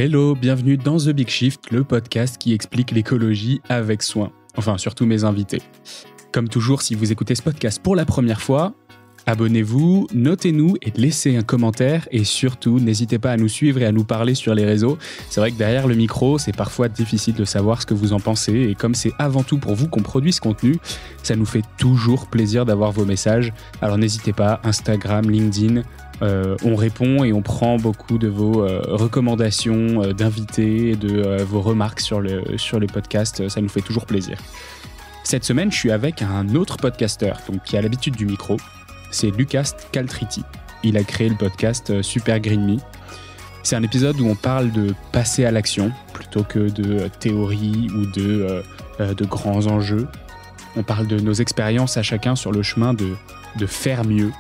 Hello, bienvenue dans The Big Shift, le podcast qui explique l'écologie avec soin. Enfin, surtout mes invités. Comme toujours, si vous écoutez ce podcast pour la première fois, abonnez-vous, notez-nous et laissez un commentaire. Et surtout, n'hésitez pas à nous suivre et à nous parler sur les réseaux. C'est vrai que derrière le micro, c'est parfois difficile de savoir ce que vous en pensez. Et comme c'est avant tout pour vous qu'on produit ce contenu, ça nous fait toujours plaisir d'avoir vos messages. Alors n'hésitez pas, Instagram, LinkedIn... on répond et on prend beaucoup de vos recommandations d'invités, de vos remarques sur le podcast. Ça nous fait toujours plaisir. Cette semaine, je suis avec un autre podcasteur qui a l'habitude du micro. C'est Lucas Caltriti. Il a créé le podcast Super Green Me. C'est un épisode où on parle de passer à l'action plutôt que de théorie ou de grands enjeux. On parle de nos expériences à chacun sur le chemin de faire mieux.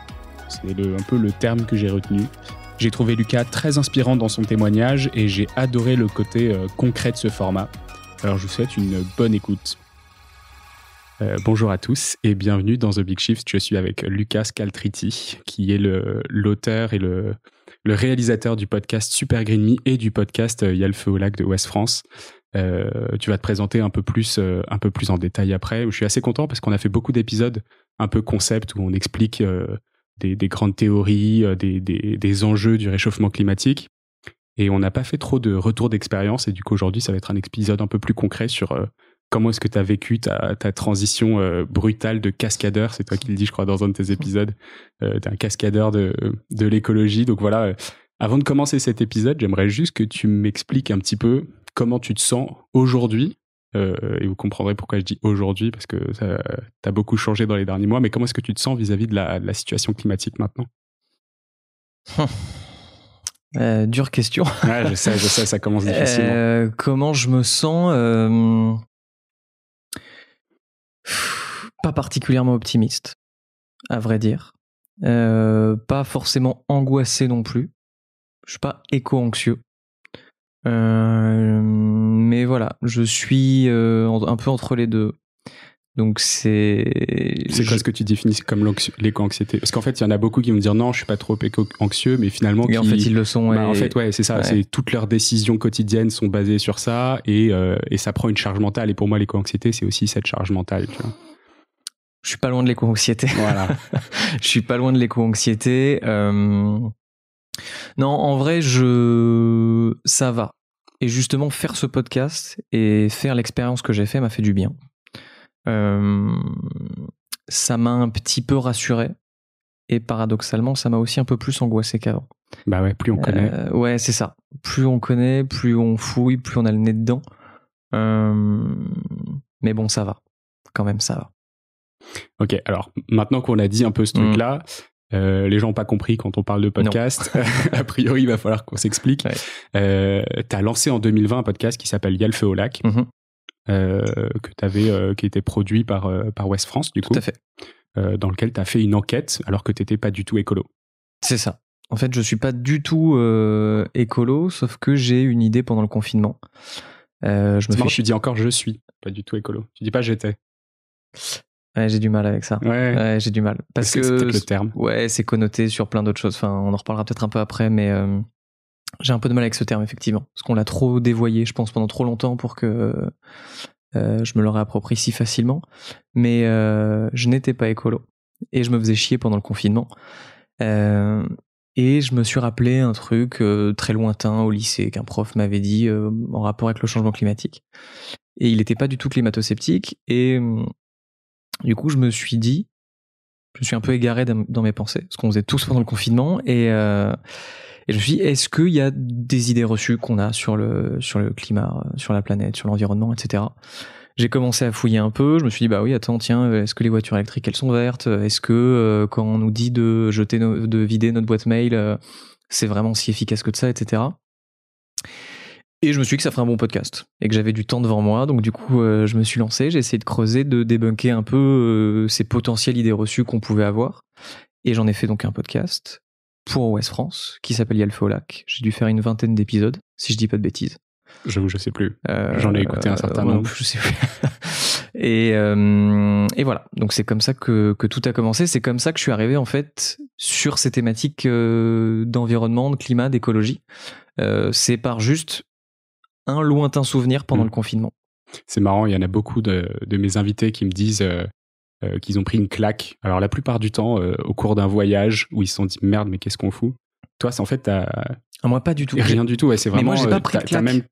C'est un peu le terme que j'ai retenu. J'ai trouvé Lucas très inspirant dans son témoignage et j'ai adoré le côté concret de ce format. Alors je vous souhaite une bonne écoute. Bonjour à tous et bienvenue dans The Big Shift. Je suis avec Lucas Caltriti, qui est l'auteur et le réalisateur du podcast Super Green Me et du podcast Y'a le feu au lac de Ouest France. Tu vas te présenter un peu plus en détail après. Je suis assez content parce qu'on a fait beaucoup d'épisodes un peu concept où on explique... Des grandes théories, des enjeux du réchauffement climatique. Et on n'a pas fait trop de retours d'expérience. Et du coup, aujourd'hui, ça va être un épisode un peu plus concret sur comment est-ce que tu as vécu ta transition brutale de cascadeur. C'est toi qui le dis, je crois, dans un de tes épisodes. T'es un cascadeur de l'écologie. Donc voilà, avant de commencer cet épisode, j'aimerais juste que tu m'expliques un petit peu comment tu te sens aujourd'hui. Et vous comprendrez pourquoi je dis aujourd'hui, parce que t'as beaucoup changé dans les derniers mois, mais comment est-ce que tu te sens vis-à-vis de la situation climatique maintenant ? Dure question. Ouais, je sais, ça commence difficilement. Comment je me sens pas particulièrement optimiste, à vrai dire. Pas forcément angoissé non plus. Je suis pas éco-anxieux. Mais voilà, je suis un peu entre les deux. Donc c'est quoi ce que tu définis comme l'éco-anxiété ? Parce qu'en fait, il y en a beaucoup qui vont me dire non, je suis pas trop éco-anxieux, mais finalement... en fait, ils le sont. En fait, ouais, c'est ça. Ouais. C'est, toutes leurs décisions quotidiennes sont basées sur ça et ça prend une charge mentale. Et pour moi, l'éco-anxiété, c'est aussi cette charge mentale, tu vois. Je suis pas loin de l'éco-anxiété. Voilà. Je suis pas loin de l'éco-anxiété. Non, en vrai, ça va. Et justement, faire ce podcast et faire l'expérience que j'ai fait m'a fait du bien. Ça m'a un petit peu rassuré. Et paradoxalement, ça m'a aussi un peu plus angoissé qu'avant. Bah ouais, plus on connaît. Ouais, c'est ça. Plus on connaît, plus on fouille, plus on a le nez dedans. Mais bon, ça va. Quand même, ça va. Ok, alors, maintenant qu'on a dit un peu ce truc-là... les gens n'ont pas compris quand on parle de podcast. A priori, il va falloir qu'on s'explique. Ouais. T'as lancé en 2020 un podcast qui s'appelle Y'a le feu au lac, que t'avais, qui était produit par Ouest France, du coup. Tout à fait. Dans lequel t'as fait une enquête alors que t'étais pas du tout écolo. C'est ça. En fait, je suis pas du tout écolo, sauf que j'ai une idée pendant le confinement. Tu dis encore je suis pas du tout écolo. Tu dis pas j'étais. Ouais, j'ai du mal avec ça. Ouais, j'ai du mal. Parce que c'est peut-être le terme. Ouais, c'est connoté sur plein d'autres choses. Enfin, on en reparlera peut-être un peu après, mais j'ai un peu de mal avec ce terme, effectivement. Parce qu'on l'a trop dévoyé, je pense, pendant trop longtemps pour que je me le réapproprie si facilement. Mais je n'étais pas écolo. Et je me faisais chier pendant le confinement. Et je me suis rappelé un truc très lointain au lycée qu'un prof m'avait dit en rapport avec le changement climatique. Et il n'était pas du tout climato-sceptique. Et... du coup, je me suis un peu égaré dans mes pensées, ce qu'on faisait tous pendant le confinement, et je me suis dit, est-ce qu'il y a des idées reçues qu'on a sur le climat, sur la planète, sur l'environnement, etc. J'ai commencé à fouiller un peu, je me suis dit, bah oui, attends, tiens, est-ce que les voitures électriques, elles sont vertes ? Est-ce que quand on nous dit de vider notre boîte mail, c'est vraiment si efficace que de ça, etc. Et je me suis dit que ça ferait un bon podcast et que j'avais du temps devant moi, donc du coup je me suis lancé, j'ai essayé de creuser, de débunker un peu ces potentielles idées reçues qu'on pouvait avoir, et j'en ai fait donc un podcast pour Ouest France qui s'appelle Y'a le feu au lac. J'ai dû faire une 20aine d'épisodes, si je dis pas de bêtises. J'avoue, je sais plus. J'en ai écouté un certain nombre. Je sais plus. Et voilà. Donc c'est comme ça que tout a commencé. C'est comme ça que je suis arrivé en fait sur ces thématiques d'environnement, de climat, d'écologie. c'est par juste un lointain souvenir pendant le confinement. C'est marrant, il y en a beaucoup de mes invités qui me disent qu'ils ont pris une claque. Alors la plupart du temps, au cours d'un voyage où ils se sont dit merde, mais qu'est-ce qu'on fout? Toi, c'est en fait moi pas du tout. Rien du tout. Ouais, c'est vraiment. Mais moi j'ai pas pris de claque. T'as même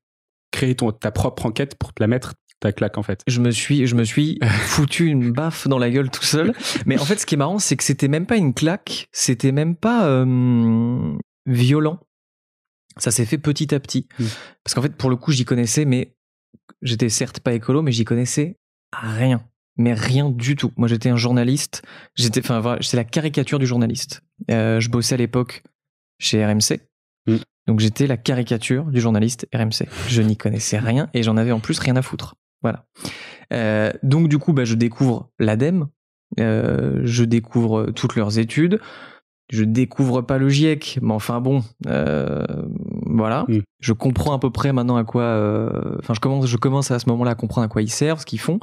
créé ta propre enquête pour te la mettre ta claque en fait. Je me suis foutu une baffe dans la gueule tout seul. Mais en fait, ce qui est marrant, c'est que c'était même pas une claque, c'était même pas violent. Ça s'est fait petit à petit. Parce qu'en fait, pour le coup, j'y connaissais, mais j'étais certes pas écolo, mais j'y connaissais rien. Mais rien du tout. Moi, j'étais un journaliste. J'étais la caricature du journaliste. Je bossais à l'époque chez RMC. Donc, j'étais la caricature du journaliste RMC. Je n'y connaissais rien et j'en avais en plus rien à foutre. Voilà. Donc, du coup, je découvre l'ADEME. Je découvre toutes leurs études. Je découvre pas le GIEC, mais enfin bon, voilà. Je comprends à peu près maintenant à quoi. Je commence à ce moment-là à comprendre à quoi ils servent, ce qu'ils font.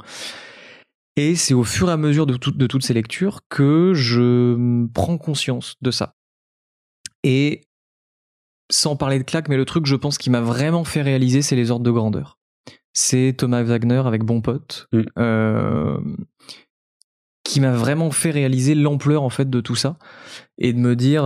Et c'est au fur et à mesure de toutes ces lectures que je prends conscience de ça. Et sans parler de claque, mais le truc, je pense, qui m'a vraiment fait réaliser, c'est les ordres de grandeur. C'est Thomas Wagner avec Bon Pote, qui m'a vraiment fait réaliser l'ampleur en fait de tout ça et de me dire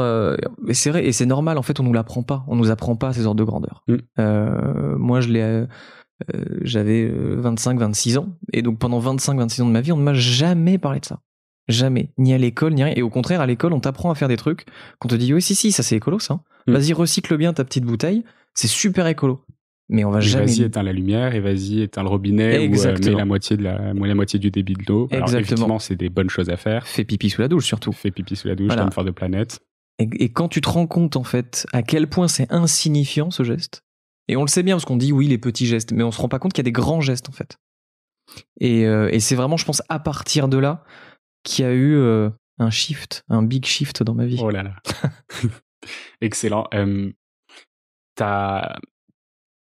et c'est vrai et c'est normal en fait, on nous apprend pas ces ordres de grandeur. Moi j'avais 25-26 ans et donc pendant 25-26 ans de ma vie on ne m'a jamais parlé de ça, jamais, ni à l'école ni rien, et au contraire à l'école on t'apprend à faire des trucs qu'on te dit oui si ça c'est écolo ça, vas-y recycle bien ta petite bouteille, c'est super écolo. Mais on va jamais. Vas-y, éteins la lumière et vas-y, éteins le robinet. Exactement. Ou mets la moitié du débit de l'eau. Alors, effectivement, c'est des bonnes choses à faire. Fais pipi sous la douche, surtout. Fais pipi sous la douche, voilà. Comme faire de planète. Et quand tu te rends compte, en fait, à quel point c'est insignifiant, ce geste. Et on le sait bien, parce qu'on dit, oui, les petits gestes. Mais on se rend pas compte qu'il y a des grands gestes, en fait. Et c'est vraiment, je pense, à partir de là, qu'il y a eu un big shift dans ma vie. Oh là là. Excellent.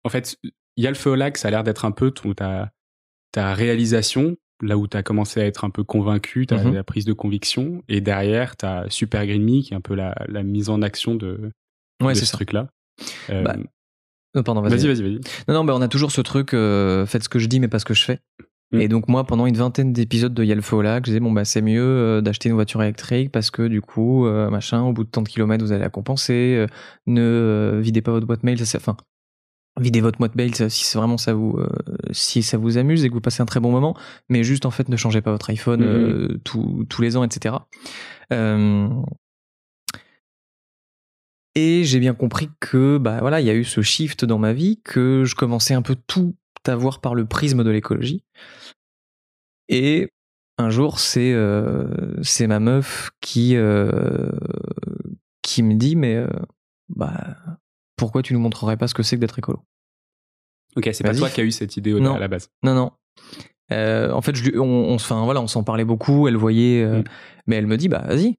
En fait, il y a le feu au lac, ça a l'air d'être un peu ta réalisation, là où tu as commencé à être un peu convaincu, la prise de conviction, et derrière, tu as Super Green Me, qui est un peu la mise en action de ce truc-là. Pardon, vas-y. Non, on a toujours ce truc, faites ce que je dis, mais pas ce que je fais. Et donc moi, pendant une vingtaine d'épisodes de Y'a le feu au lac, je disais, c'est mieux d'acheter une voiture électrique parce que du coup, au bout de tant de kilomètres, vous allez la compenser, ne videz pas votre boîte mail, videz votre boîte mail si c'est vraiment si ça vous amuse et que vous passez un très bon moment, mais juste en fait ne changez pas votre iPhone tous les ans, etc. Et j'ai bien compris que il y a eu ce shift dans ma vie, que je commençais un peu tout à voir par le prisme de l'écologie. Et un jour, c'est ma meuf qui me dit mais pourquoi tu nous montrerais pas ce que c'est que d'être écolo? Ok, c'est pas toi qui as eu cette idée à la base. Non. En fait, on s'en parlait beaucoup. Elle voyait, mais elle me dit, vas-y.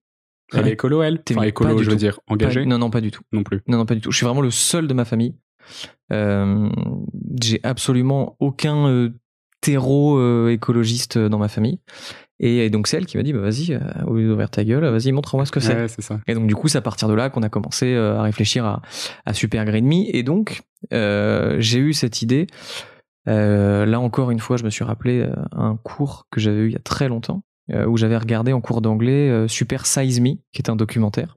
Elle est écolo, elle. Enfin, écolo, je veux dire, engagée. Non, pas du tout. Non plus. Non, pas du tout. Je suis vraiment le seul de ma famille. J'ai absolument aucun terreau écologiste dans ma famille. Et donc c'est elle qui m'a dit vas-y, au lieu d'ouvrir ta gueule, vas-y montre-moi ce que c'est. Ouais, c'est ça. Et donc du coup c'est à partir de là qu'on a commencé à réfléchir à Super Green Me. Et donc j'ai eu cette idée. Là encore une fois, je me suis rappelé un cours que j'avais eu il y a très longtemps, où j'avais regardé en cours d'anglais Super Size Me, qui est un documentaire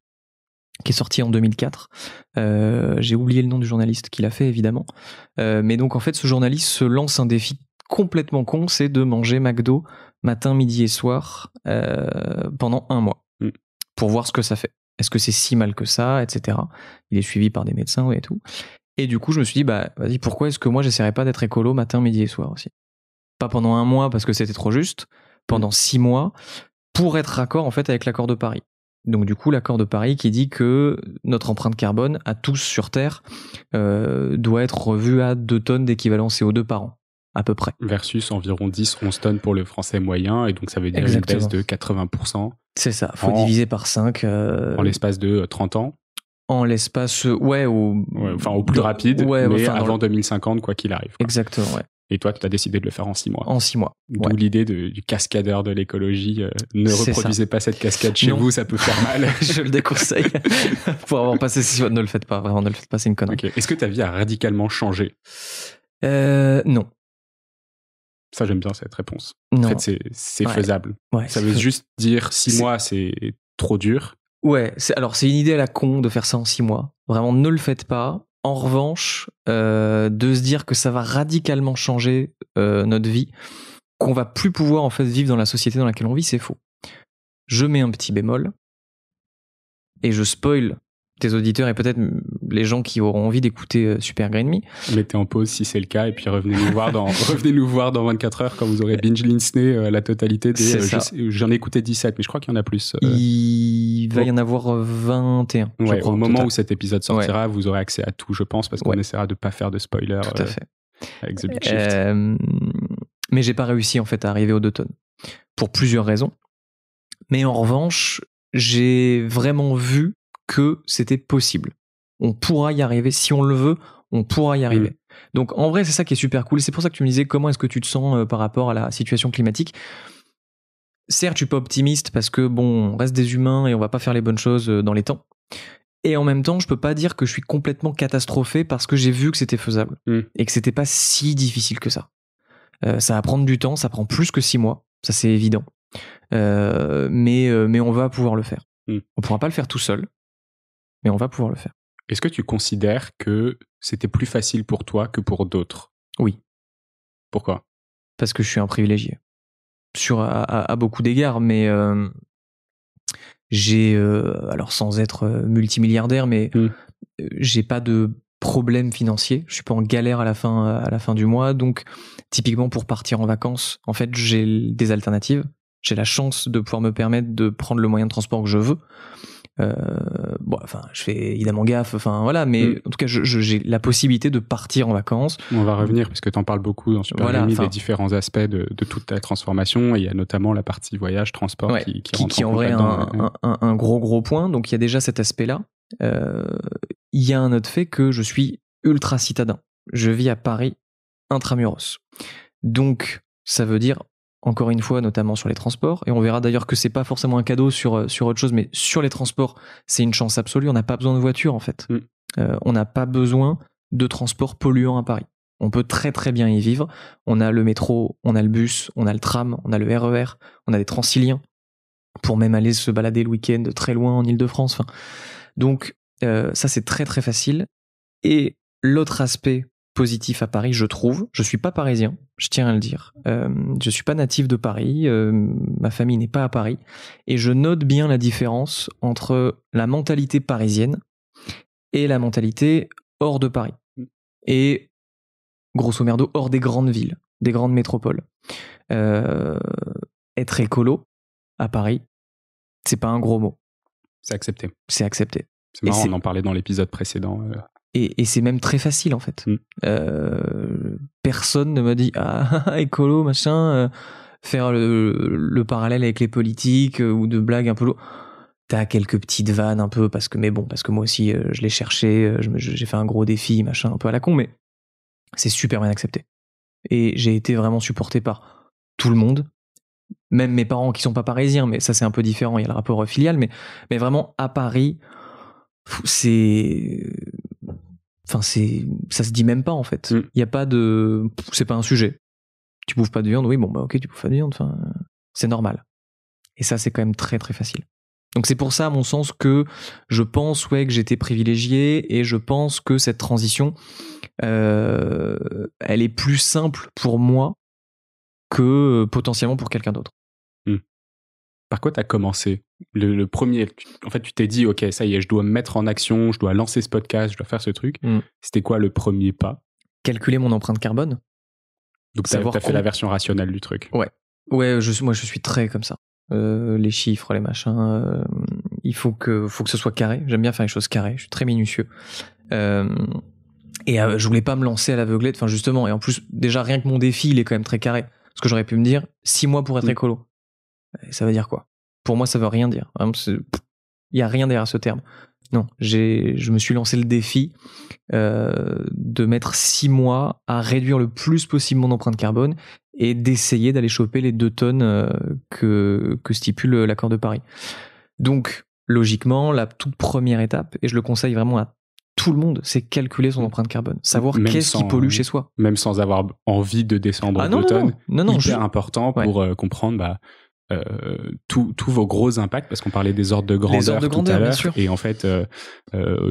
qui est sorti en 2004. J'ai oublié le nom du journaliste qui l'a fait, évidemment. Mais donc en fait ce journaliste se lance un défi complètement con, c'est de manger McDo matin, midi et soir pendant 1 mois pour voir ce que ça fait. Est-ce que c'est si mal que ça, etc. Il est suivi par des médecins et tout. Et du coup, je me suis dit, vas-y, pourquoi est-ce que moi, j'essaierais pas d'être écolo matin, midi et soir aussi? Pas pendant 1 mois parce que c'était trop juste, pendant 6 mois pour être raccord en fait avec l'accord de Paris. Donc du coup, l'accord de Paris qui dit que notre empreinte carbone à tous sur Terre doit être revue à 2 tonnes d'équivalent CO2 par an. À peu près. Versus environ 10-11 tonnes pour le français moyen, et donc ça veut dire Exactement. Une baisse de 80%. C'est ça, faut diviser par 5. En l'espace de 30 ans. En l'espace, au plus rapide, mais avant 2050, quoi qu'il arrive. Quoi. Exactement, ouais. Et toi, tu as décidé de le faire en 6 mois. En 6 mois. D'où l'idée du cascadeur de l'écologie. Ne reproduisez pas cette cascade chez vous, ça peut faire mal. Je le déconseille. Pour avoir passé 6 mois, ne le faites pas. Vraiment, ne le faites pas, c'est une connerie. Okay. Est-ce que ta vie a radicalement changé? Non. Ça, j'aime bien cette réponse. Non. En fait, c'est faisable. Ouais, ça veut juste dire 6 mois, c'est trop dur. Ouais, c'est une idée à la con de faire ça en 6 mois. Vraiment, ne le faites pas. En revanche, de se dire que ça va radicalement changer notre vie, qu'on va plus pouvoir en fait vivre dans la société dans laquelle on vit, c'est faux. Je mets un petit bémol et je spoil tes auditeurs et peut-être les gens qui auront envie d'écouter Super Green Me. Mettez en pause si c'est le cas et puis revenez nous voir dans 24 heures quand vous aurez binge listené la totalité des... j'en ai écouté 17, mais je crois qu'il y en a plus. Il va y en avoir 21. Ouais, je crois, au moment où cet épisode sortira, vous aurez accès à tout, je pense, parce qu'on essaiera de ne pas faire de spoilers avec The Big Shift. Mais j'ai pas réussi en fait à arriver aux 2 tonnes. Pour plusieurs raisons. Mais en revanche, j'ai vraiment vu que c'était possible. On pourra y arriver. Si on le veut, on pourra y arriver. Donc en vrai, c'est ça qui est super cool. C'est pour ça que tu me disais comment est-ce que tu te sens par rapport à la situation climatique. Certes, je suis pas optimiste parce que bon, on reste des humains et on va pas faire les bonnes choses dans les temps. Et en même temps, je peux pas dire que je suis complètement catastrophé parce que j'ai vu que c'était faisable et que c'était pas si difficile que ça. Ça va prendre du temps, ça prend plus que 6 mois, ça c'est évident. Mais on va pouvoir le faire. On pourra pas le faire tout seul, mais on va pouvoir le faire. Est-ce que tu considères que c'était plus facile pour toi que pour d'autres? Oui. Pourquoi? Parce que je suis un privilégié. À beaucoup d'égards, mais j'ai, alors sans être multimilliardaire, mais j'ai pas de problème financier. Je suis pas en galère à la fin du mois. Donc, typiquement, pour partir en vacances, en fait, j'ai des alternatives. J'ai la chance de pouvoir me permettre de prendre le moyen de transport que je veux. Je fais évidemment gaffe, mais en tout cas, j'ai la possibilité de partir en vacances. On va revenir parce que tu en parles beaucoup dans Super Green Me des différents aspects de toute ta transformation. Et il y a notamment la partie voyage, transport qui en vrai un gros point. Donc il y a déjà cet aspect-là. Il y a un autre fait que je suis ultra citadin. Je vis à Paris intramuros. Donc ça veut dire, encore une fois, notamment sur les transports, et on verra d'ailleurs que c'est pas forcément un cadeau sur autre chose, mais sur les transports, c'est une chance absolue. On n'a pas besoin de voiture en fait. On n'a pas besoin de transport polluant à Paris. On peut très très bien y vivre. On a le métro, on a le bus, on a le tram, on a le RER, on a des Transiliens pour même aller se balader le week-end très loin en Île-de-France. Donc ça c'est très très facile. Et l'autre aspect positif à Paris, je trouve, je suis pas parisien, je tiens à le dire. Je suis pas natif de Paris, ma famille n'est pas à Paris, et je note bien la différence entre la mentalité parisienne et la mentalité hors de Paris. Et grosso merdo, hors des grandes villes, des grandes métropoles. Être écolo à Paris, c'est pas un gros mot. C'est accepté. C'est accepté. C'est marrant, on en parlait dans l'épisode précédent. Et c'est même très facile en fait. Personne ne me dit écolo machin, faire le parallèle avec les politiques ou de blagues un peu lourdes. T'as quelques petites vannes un peu parce que moi aussi je l'ai cherché, j'ai fait un gros défi machin un peu à la con, mais c'est super bien accepté. Et j'ai été vraiment supporté par tout le monde, même mes parents qui sont pas parisiens, mais ça c'est un peu différent, il y a le rapport filial, mais vraiment à Paris, ça se dit même pas en fait. Il y a pas de, c'est pas un sujet. Tu bouffes pas de viande, oui, bon bah ok, tu bouffes pas de viande, c'est normal. Et ça c'est quand même très très facile. Donc c'est pour ça à mon sens que je pense que j'étais privilégié et je pense que cette transition elle est plus simple pour moi que potentiellement pour quelqu'un d'autre. Par quoi t'as commencé? Le premier, en fait, tu t'es dit, ok, ça y est, je dois me mettre en action, je dois lancer ce podcast, je dois faire ce truc. C'était quoi le premier pas? Calculer mon empreinte carbone. Donc t'as fait la version rationnelle du truc. Ouais, moi je suis très comme ça. Les chiffres, les machins, il faut que ce soit carré. J'aime bien faire les choses carrées, je suis très minutieux. Et je voulais pas me lancer à l'aveuglette, enfin justement, et en plus, déjà rien que mon défi, il est quand même très carré. Parce que j'aurais pu me dire, 6 mois pour être écolo. Et ça veut dire quoi? Pour moi, ça veut rien dire. Il y a rien derrière ce terme. Non, je me suis lancé le défi de mettre 6 mois à réduire le plus possible mon empreinte carbone et d'essayer d'aller choper les 2 tonnes que stipule l'accord de Paris. Donc, logiquement, la toute première étape, et je le conseille vraiment à tout le monde, c'est calculer son empreinte carbone. Savoir qu'est-ce qui pollue chez soi. Même sans avoir envie de descendre 2 tonnes. Non, hyper important pour comprendre tous vos gros impacts, parce qu'on parlait des ordres de grandeur tout à l'heure. Et en fait,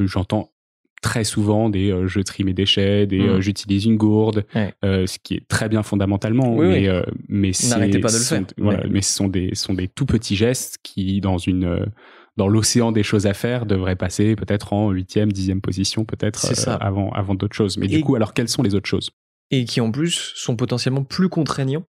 j'entends très souvent je trie mes déchets, j'utilise une gourde, ce qui est très bien fondamentalement, mais n'arrêtez pas de le faire. Voilà, mais ce sont des tout petits gestes qui, dans l'océan des choses à faire, devraient passer peut-être en 8e, 10e position, peut-être avant d'autres choses. Mais du coup, alors quelles sont les autres choses? Et qui en plus sont potentiellement plus contraignants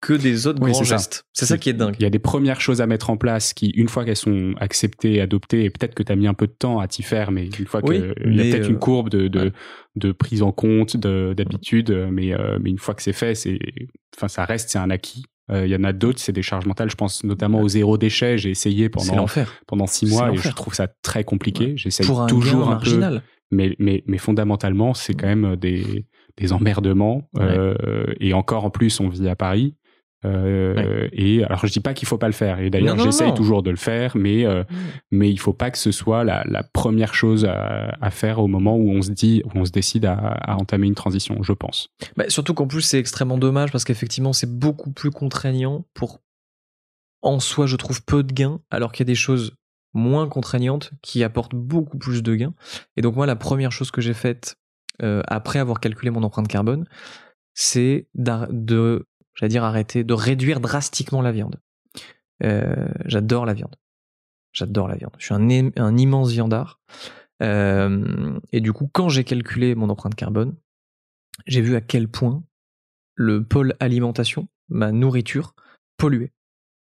que des autres grands gestes. C'est ça qui est dingue. Il y a des premières choses à mettre en place qui, une fois qu'elles sont acceptées, adoptées, et peut-être que tu as mis un peu de temps à t'y faire, mais une fois qu'il y a peut-être une courbe de prise en compte, d'habitude, mais une fois que c'est fait, ça reste, c'est un acquis. Il y en a d'autres, c'est des charges mentales. Je pense notamment au zéro déchet. J'ai essayé pendant 6 mois et je trouve ça très compliqué. J'essaye toujours un peu, mais fondamentalement, c'est quand même des emmerdements. Et encore en plus, on vit à Paris. Et alors je dis pas qu'il faut pas le faire, et d'ailleurs j'essaye toujours de le faire, mais il faut pas que ce soit la première chose à faire au moment où on se décide à entamer une transition, je pense. Surtout qu'en plus c'est extrêmement dommage, parce qu'effectivement c'est beaucoup plus contraignant pour, en soi je trouve, peu de gains, alors qu'il y a des choses moins contraignantes qui apportent beaucoup plus de gains. Et donc moi, la première chose que j'ai faite après avoir calculé mon empreinte carbone, c'est arrêter de réduire drastiquement la viande. J'adore la viande. Je suis un immense viandard. Et du coup, quand j'ai calculé mon empreinte carbone, j'ai vu à quel point le pôle alimentation, ma nourriture, polluait.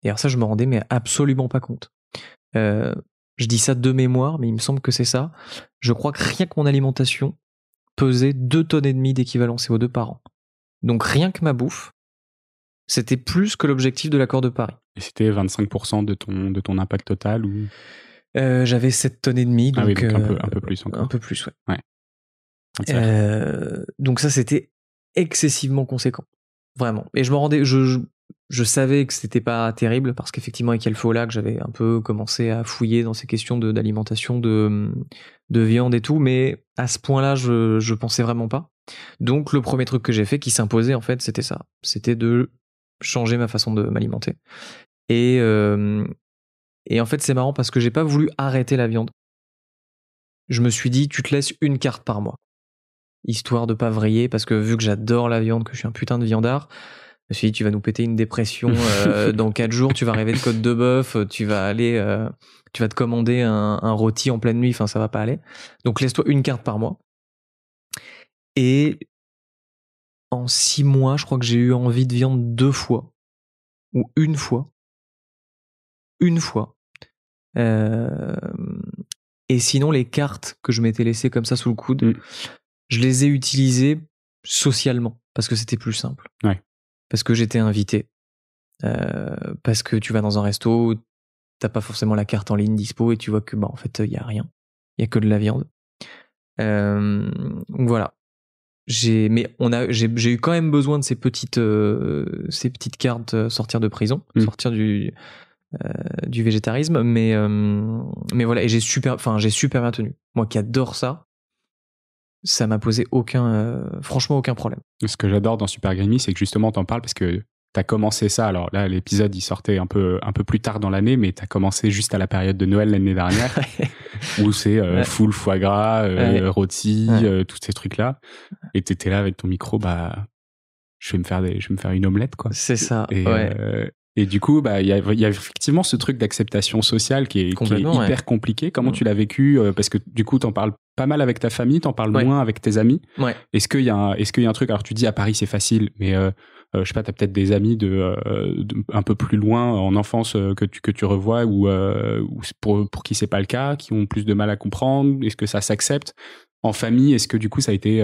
Et alors ça, je me rendais absolument pas compte. Je dis ça de mémoire, mais il me semble que c'est ça. Je crois que rien que mon alimentation pesait 2,5 tonnes d'équivalent CO2 par an. Donc rien que ma bouffe, c'était plus que l'objectif de l'accord de Paris. Et c'était 25% de ton impact total, ou j'avais 7,5 tonnes, donc, un peu plus encore. Un peu plus, ouais. Donc ça, c'était excessivement conséquent, vraiment. Et je me rendais, je savais que c'était pas terrible, parce qu'effectivement avec Elfola, que j'avais un peu commencé à fouiller dans ces questions d'alimentation, de viande et tout, mais à ce point-là, je pensais vraiment pas. Donc le premier truc que j'ai fait, qui s'imposait en fait, c'était ça. C'était de changer ma façon de m'alimenter. Et en fait, c'est marrant parce que j'ai pas voulu arrêter la viande. Je me suis dit, tu te laisses une carte par mois, histoire de pas vriller, parce que vu que j'adore la viande, que je suis un putain de viandard, je me suis dit, tu vas nous péter une dépression dans 4 jours, tu vas rêver de côte de bœuf, tu vas te commander un rôti en pleine nuit, enfin ça va pas aller. Donc laisse-toi une carte par mois. Et en 6 mois, je crois que j'ai eu envie de viande 2 fois. Ou une fois. Et sinon, les cartes que je m'étais laissées comme ça sous le coude, je les ai utilisées socialement, parce que c'était plus simple. Ouais. Parce que j'étais invité. Parce que tu vas dans un resto, t'as pas forcément la carte en ligne dispo, et tu vois que en fait, il y a rien. Il y a que de la viande. Donc voilà. J'ai eu quand même besoin de ces petites cartes sortir de prison, sortir du végétarisme, mais voilà, et j'ai super bien tenu. Moi qui adore ça m'a posé franchement aucun problème. Ce que j'adore dans Super Green Me, c'est que justement t'en parles parce que t'as commencé ça. Alors là, l'épisode il sortait un peu plus tard dans l'année, mais t'as commencé juste à la période de Noël l'année dernière, où c'est full foie gras, rôti, tous ces trucs là. Et t'étais là avec ton micro, je vais me faire une omelette, quoi. C'est ça. Et du coup, il y a effectivement ce truc d'acceptation sociale qui est hyper compliqué. Comment tu l'as vécu? Parce que du coup, t'en parles pas mal avec ta famille, t'en parles moins avec tes amis. Ouais. Est-ce qu'il y a un truc? Alors tu dis à Paris c'est facile, mais je sais pas, t'as peut-être des amis de un peu plus loin en enfance que tu revois, ou pour qui c'est pas le cas, qui ont plus de mal à comprendre. Est-ce que ça s'accepte en famille? Est-ce que du coup ça a été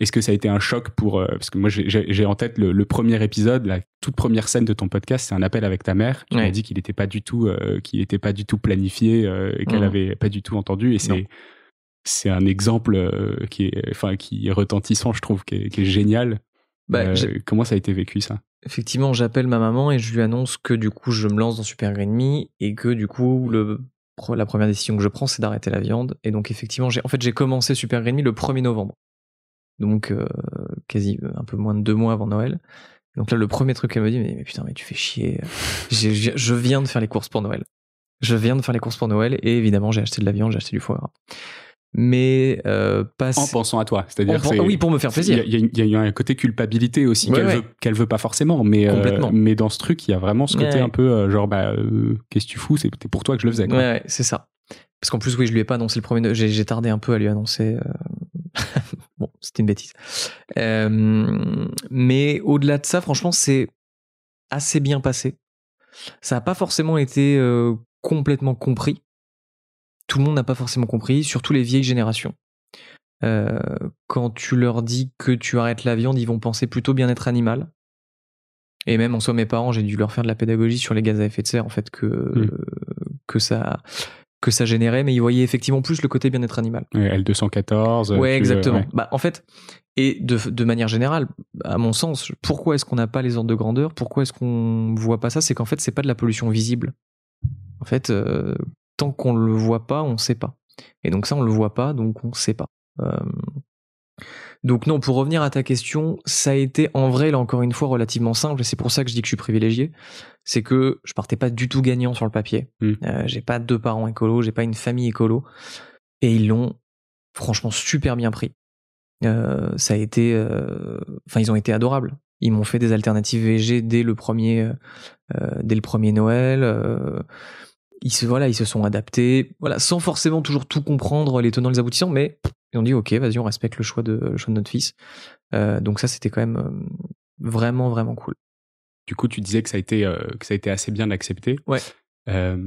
est-ce que ça a été un choc pour parce que moi j'ai en tête le premier épisode, la toute première scène de ton podcast, c'est un appel avec ta mère qui m'a dit qu'il n'était pas du tout planifié et qu'elle avait pas du tout entendu, et c'est un exemple qui est retentissant, je trouve, qui est génial. Comment ça a été vécu, ça? Effectivement, j'appelle ma maman et je lui annonce que du coup je me lance dans Super Green Me et que du coup la première décision que je prends, c'est d'arrêter la viande. Et donc effectivement, j'ai commencé Super Green Me le 1er novembre. Donc quasi un peu moins de 2 mois avant Noël. Donc là, le premier truc qu'elle me dit, mais putain, mais tu fais chier. Je viens de faire les courses pour Noël. Et évidemment, j'ai acheté de la viande, j'ai acheté du foie gras. Mais en pensant à toi, c'est-à-dire oui, pour me faire plaisir. Il y a un côté culpabilité aussi qu'elle veut pas forcément, mais dans ce truc il y a vraiment ce côté un peu genre qu'est-ce que tu fous, c'était pour toi que je le faisais, quoi. Ouais, c'est ça. Parce qu'en plus, oui, je lui ai pas annoncé le premier. J'ai tardé un peu à lui annoncer. Bon, c'était une bêtise. Mais au-delà de ça, franchement, c'est assez bien passé. Ça n'a pas forcément été complètement compris. Tout le monde n'a pas forcément compris, surtout les vieilles générations. Quand tu leur dis que tu arrêtes la viande, ils vont penser plutôt bien-être animal. Et même en soi, mes parents, j'ai dû leur faire de la pédagogie sur les gaz à effet de serre, en fait, que ça générait, mais ils voyaient effectivement plus le côté bien-être animal. L214. Ouais, exactement. En fait, et de manière générale, à mon sens, pourquoi est-ce qu'on n'a pas les ordres de grandeur? Pourquoi est-ce qu'on voit pas ça? C'est qu'en fait, c'est pas de la pollution visible. En fait, tant qu'on le voit pas, on sait pas. Et donc ça, on le voit pas, donc on sait pas. Donc non, pour revenir à ta question, ça a été en vrai, là encore une fois, relativement simple, et c'est pour ça que je dis que je suis privilégié. C'est que je partais pas du tout gagnant sur le papier. J'ai pas 2 parents écolos, j'ai pas une famille écolo, et ils l'ont franchement super bien pris. Ça a été, ils ont été adorables. Ils m'ont fait des alternatives VG dès le premier Noël. Ils se sont adaptés, voilà, sans forcément toujours tout comprendre, les tenants, les aboutissants, mais ils ont dit ok, vas-y, on respecte le choix de notre fils. Donc ça, c'était quand même vraiment, vraiment cool. Du coup, tu disais que ça a été assez bien accepté. Ouais. Toi,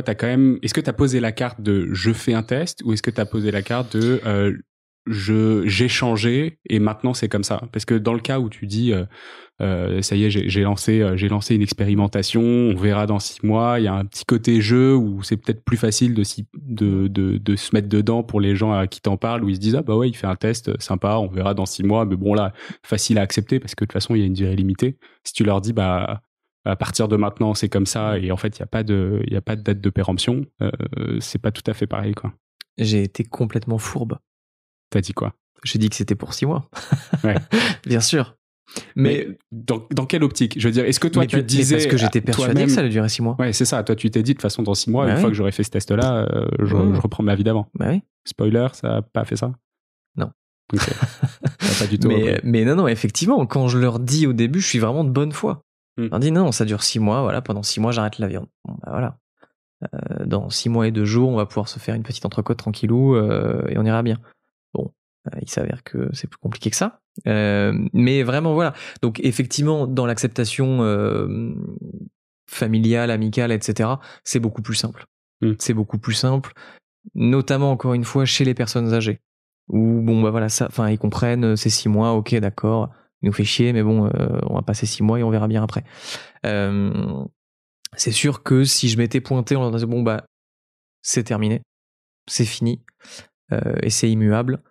t'as quand même. Est-ce que t'as posé la carte de je fais un test, ou est-ce que t'as posé la carte de j'ai changé et maintenant c'est comme ça? Parce que dans le cas où tu dis ça y est, j'ai lancé une expérimentation, on verra dans 6 mois, il y a un petit côté jeu où c'est peut-être plus facile de se mettre dedans pour les gens à qui t'en parles, où ils se disent ah bah ouais, il fait un test sympa, on verra dans 6 mois, mais bon là, facile à accepter parce que de toute façon il y a une durée limitée. Si tu leur dis bah à partir de maintenant c'est comme ça, et en fait il y a pas de date de péremption, c'est pas tout à fait pareil, quoi. J'ai été complètement fourbe. T'as dit quoi? J'ai dit que c'était pour 6 mois. Ouais. Bien sûr. Mais dans quelle optique? Je veux dire, est-ce que toi tu te disais... Parce que j'étais persuadé que ça allait durer 6 mois. Ouais, c'est ça. Toi, tu t'es dit, de toute façon, dans 6 mois, une fois que j'aurai fait ce test-là, je reprends ma vie d'avant. Bah oui. Spoiler, ça n'a pas fait ça? Non. Ok. Pas du tout. Mais non, effectivement, quand je leur dis au début, je suis vraiment de bonne foi. Je leur dis non, ça dure 6 mois, voilà, pendant 6 mois, j'arrête la viande. Bon, bah voilà. Dans 6 mois et 2 jours, on va pouvoir se faire une petite entrecôte tranquillou, et on ira bien. Bon, il s'avère que c'est plus compliqué que ça. Mais vraiment, voilà. Donc, effectivement, dans l'acceptation familiale, amicale, etc., c'est beaucoup plus simple. C'est beaucoup plus simple, notamment, encore une fois, chez les personnes âgées. Où, bon, bah voilà, ça, ils comprennent, c'est 6 mois, ok, d'accord, il nous fait chier, mais bon, on va passer 6 mois et on verra bien après. C'est sûr que si je m'étais pointé en leur disant, bon, bah, c'est terminé, c'est fini, et c'est immuable,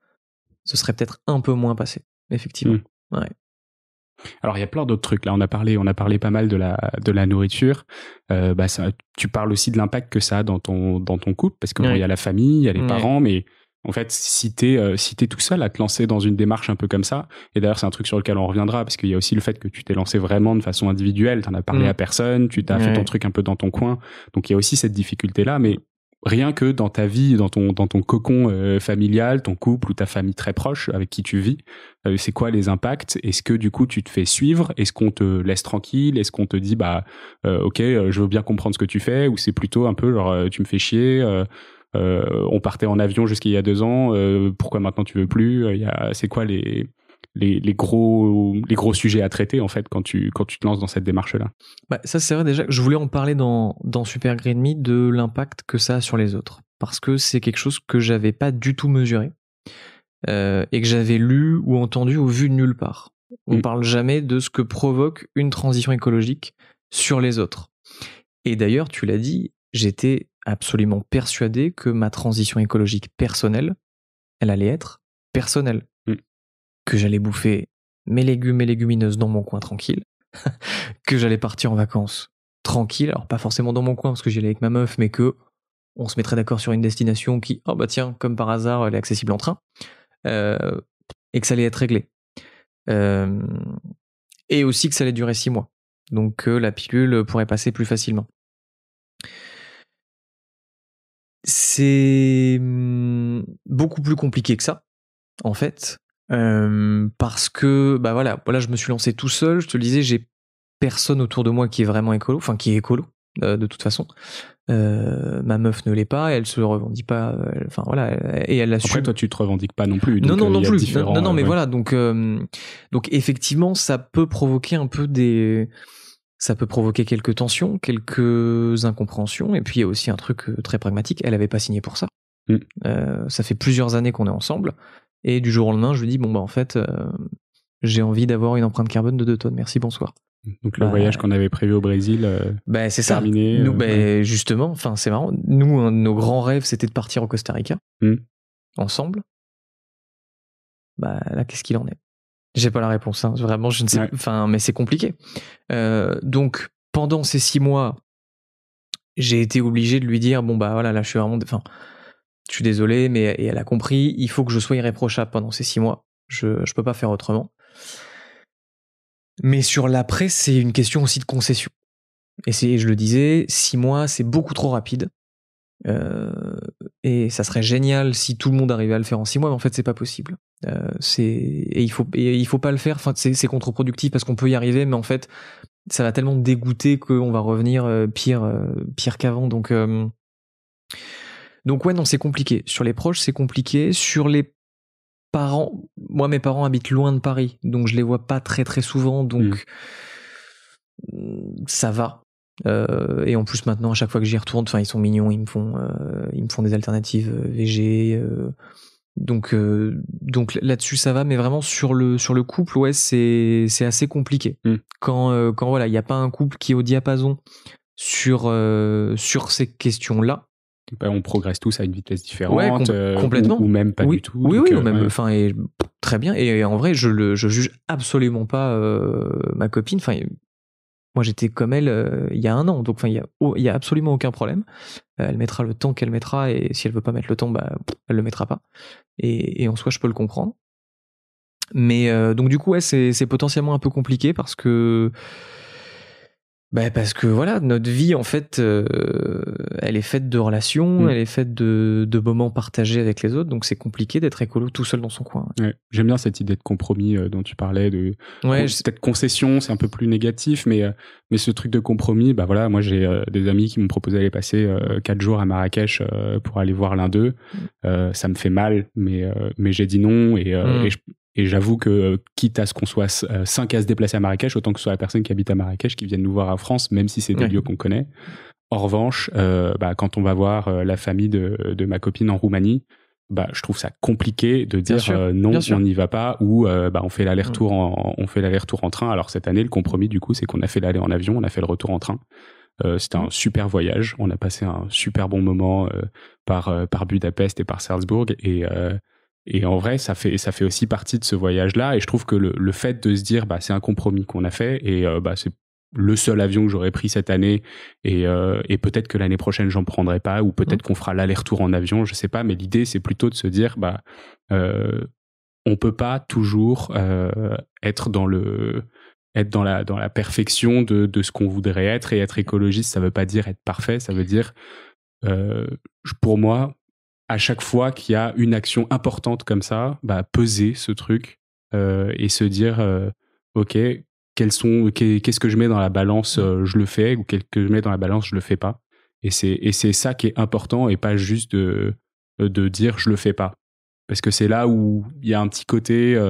ce serait peut-être un peu moins passé, effectivement. Ouais. Alors, il y a plein d'autres trucs. Là, on a parlé pas mal de la nourriture. Tu parles aussi de l'impact que ça a dans ton couple, parce que bon, il y a la famille, il y a les parents, mais en fait, si t'es tout seul à te lancer dans une démarche un peu comme ça, et d'ailleurs, c'est un truc sur lequel on reviendra, parce qu'il y a aussi le fait que tu t'es lancé vraiment de façon individuelle, t'en as parlé à personne, tu t'as fait ton truc un peu dans ton coin. Donc, il y a aussi cette difficulté-là, mais rien que dans ta vie, dans ton cocon familial, ton couple ou ta famille très proche avec qui tu vis, c'est quoi les impacts? Est-ce que du coup tu te fais suivre? Est-ce qu'on te laisse tranquille? Est-ce qu'on te dit ok, je veux bien comprendre ce que tu fais? Ou c'est plutôt un peu genre tu me fais chier, on partait en avion jusqu'il y a 2 ans, pourquoi maintenant tu veux plus? C'est quoi les gros sujets à traiter en fait quand tu te lances dans cette démarche-là? Ça, c'est vrai, déjà, je voulais en parler dans Super Green Me de l'impact que ça a sur les autres, parce que c'est quelque chose que j'avais pas du tout mesuré. et que j'avais lu ou entendu ou vu nulle part. On parle jamais de ce que provoque une transition écologique sur les autres. Et d'ailleurs, tu l'as dit, j'étais absolument persuadé que ma transition écologique personnelle, elle allait être personnelle. Que j'allais bouffer mes légumes et légumineuses dans mon coin tranquille, que j'allais partir en vacances tranquille, alors pas forcément dans mon coin parce que j'y allais avec ma meuf, mais que on se mettrait d'accord sur une destination qui, oh bah tiens, comme par hasard, elle est accessible en train, et que ça allait être réglé. Et aussi que ça allait durer 6 mois. Donc que la pilule pourrait passer plus facilement. C'est beaucoup plus compliqué que ça, en fait. Parce que bah voilà, je me suis lancé tout seul, je te le disais, j'ai personne autour de moi qui est vraiment écolo, enfin qui est écolo de toute façon. Ma meuf ne l'est pas, elle se revendique pas, enfin voilà, et elle assume. Après toi tu te revendiques pas non plus. Donc, non plus. Non, mais voilà, donc effectivement ça peut provoquer ça peut provoquer quelques tensions, quelques incompréhensions, et puis il y a aussi un truc très pragmatique, elle avait pas signé pour ça. Ça fait plusieurs années qu'on est ensemble. Et du jour au lendemain, je lui dis, bon, bah, en fait, j'ai envie d'avoir une empreinte carbone de 2 tonnes. Merci, bonsoir. Donc, le voyage qu'on avait prévu au Brésil, c'est terminé. Nous, justement, enfin, c'est marrant. Nous, un de nos grands rêves, c'était de partir au Costa Rica. Ensemble. Bah, là, qu'est-ce qu'il en est? J'ai pas la réponse, hein. Vraiment, je ne sais pas. Enfin, mais c'est compliqué. Donc, pendant ces 6 mois, j'ai été obligé de lui dire, bon, bah, voilà, là, je suis vraiment, enfin, je suis désolé, mais et elle a compris, il faut que je sois irréprochable pendant ces 6 mois. Je peux pas faire autrement. Mais sur l'après, c'est une question aussi de concession. Et je le disais, 6 mois, c'est beaucoup trop rapide. Et ça serait génial si tout le monde arrivait à le faire en 6 mois, mais en fait, c'est pas possible. Et il faut pas le faire. Enfin, c'est contre-productif parce qu'on peut y arriver, mais en fait, ça va tellement dégoûter qu'on va revenir pire qu'avant. Donc ouais, non, c'est compliqué. Sur les proches, c'est compliqué. Sur les parents, moi, mes parents habitent loin de Paris, donc je les vois pas très très souvent, donc ça va. Et en plus maintenant, à chaque fois que j'y retourne, enfin, ils sont mignons, ils me font des alternatives végé. Donc là-dessus ça va, mais vraiment sur le couple, ouais, c'est assez compliqué. Quand voilà, il y a pas un couple qui est au diapason sur ces questions-là. On progresse tous à une vitesse différente, complètement, ou même pas du tout. Oui, même, enfin, très bien. Et en vrai, je juge absolument pas ma copine. Enfin, moi, j'étais comme elle il y a 1 an, donc enfin, il y a absolument aucun problème. Elle mettra le temps qu'elle mettra, et si elle veut pas mettre le temps, bah, elle le mettra pas. Et en soi, je peux le comprendre. Mais donc du coup, ouais, c'est potentiellement un peu compliqué parce que voilà, notre vie, en fait, elle est faite de relations, elle est faite de moments partagés avec les autres, donc c'est compliqué d'être écolo tout seul dans son coin. Ouais. J'aime bien cette idée de compromis dont tu parlais, peut-être concession, c'est un peu plus négatif, mais ce truc de compromis, bah voilà, moi j'ai des amis qui m'ont proposé d'aller passer 4 jours à Marrakech pour aller voir l'un d'eux. Ça me fait mal, mais j'ai dit non, et j'avoue que, quitte à ce qu'on soit 5 à se déplacer à Marrakech, autant que ce soit la personne qui habite à Marrakech qui vienne nous voir en France, même si c'est des lieux qu'on connaît. En revanche, quand on va voir la famille de ma copine en Roumanie, je trouve ça compliqué de dire non, on n'y va pas, ou on fait l'aller-retour en train. Alors cette année, le compromis du coup, c'est qu'on a fait l'aller en avion, on a fait le retour en train. C'était un super voyage. On a passé un super bon moment par Budapest et par Salzbourg, et en vrai, ça fait aussi partie de ce voyage-là. Et je trouve que le fait de se dire, c'est un compromis qu'on a fait, et c'est le seul avion que j'aurais pris cette année, et peut-être que l'année prochaine j'en prendrai pas, ou peut-être qu'on fera l'aller-retour en avion, je sais pas. Mais l'idée, c'est plutôt de se dire, on peut pas toujours être dans la perfection de ce qu'on voudrait être. Et être écologiste, ça veut pas dire être parfait, ça veut dire, pour moi, à chaque fois qu'il y a une action importante comme ça, peser ce truc et se dire ok, qu'est-ce que je mets dans la balance, je le fais, ou qu'est-ce que je mets dans la balance, je le fais pas. Et c'est ça qui est important, et pas juste de dire je le fais pas, parce que c'est là où il y a un petit côté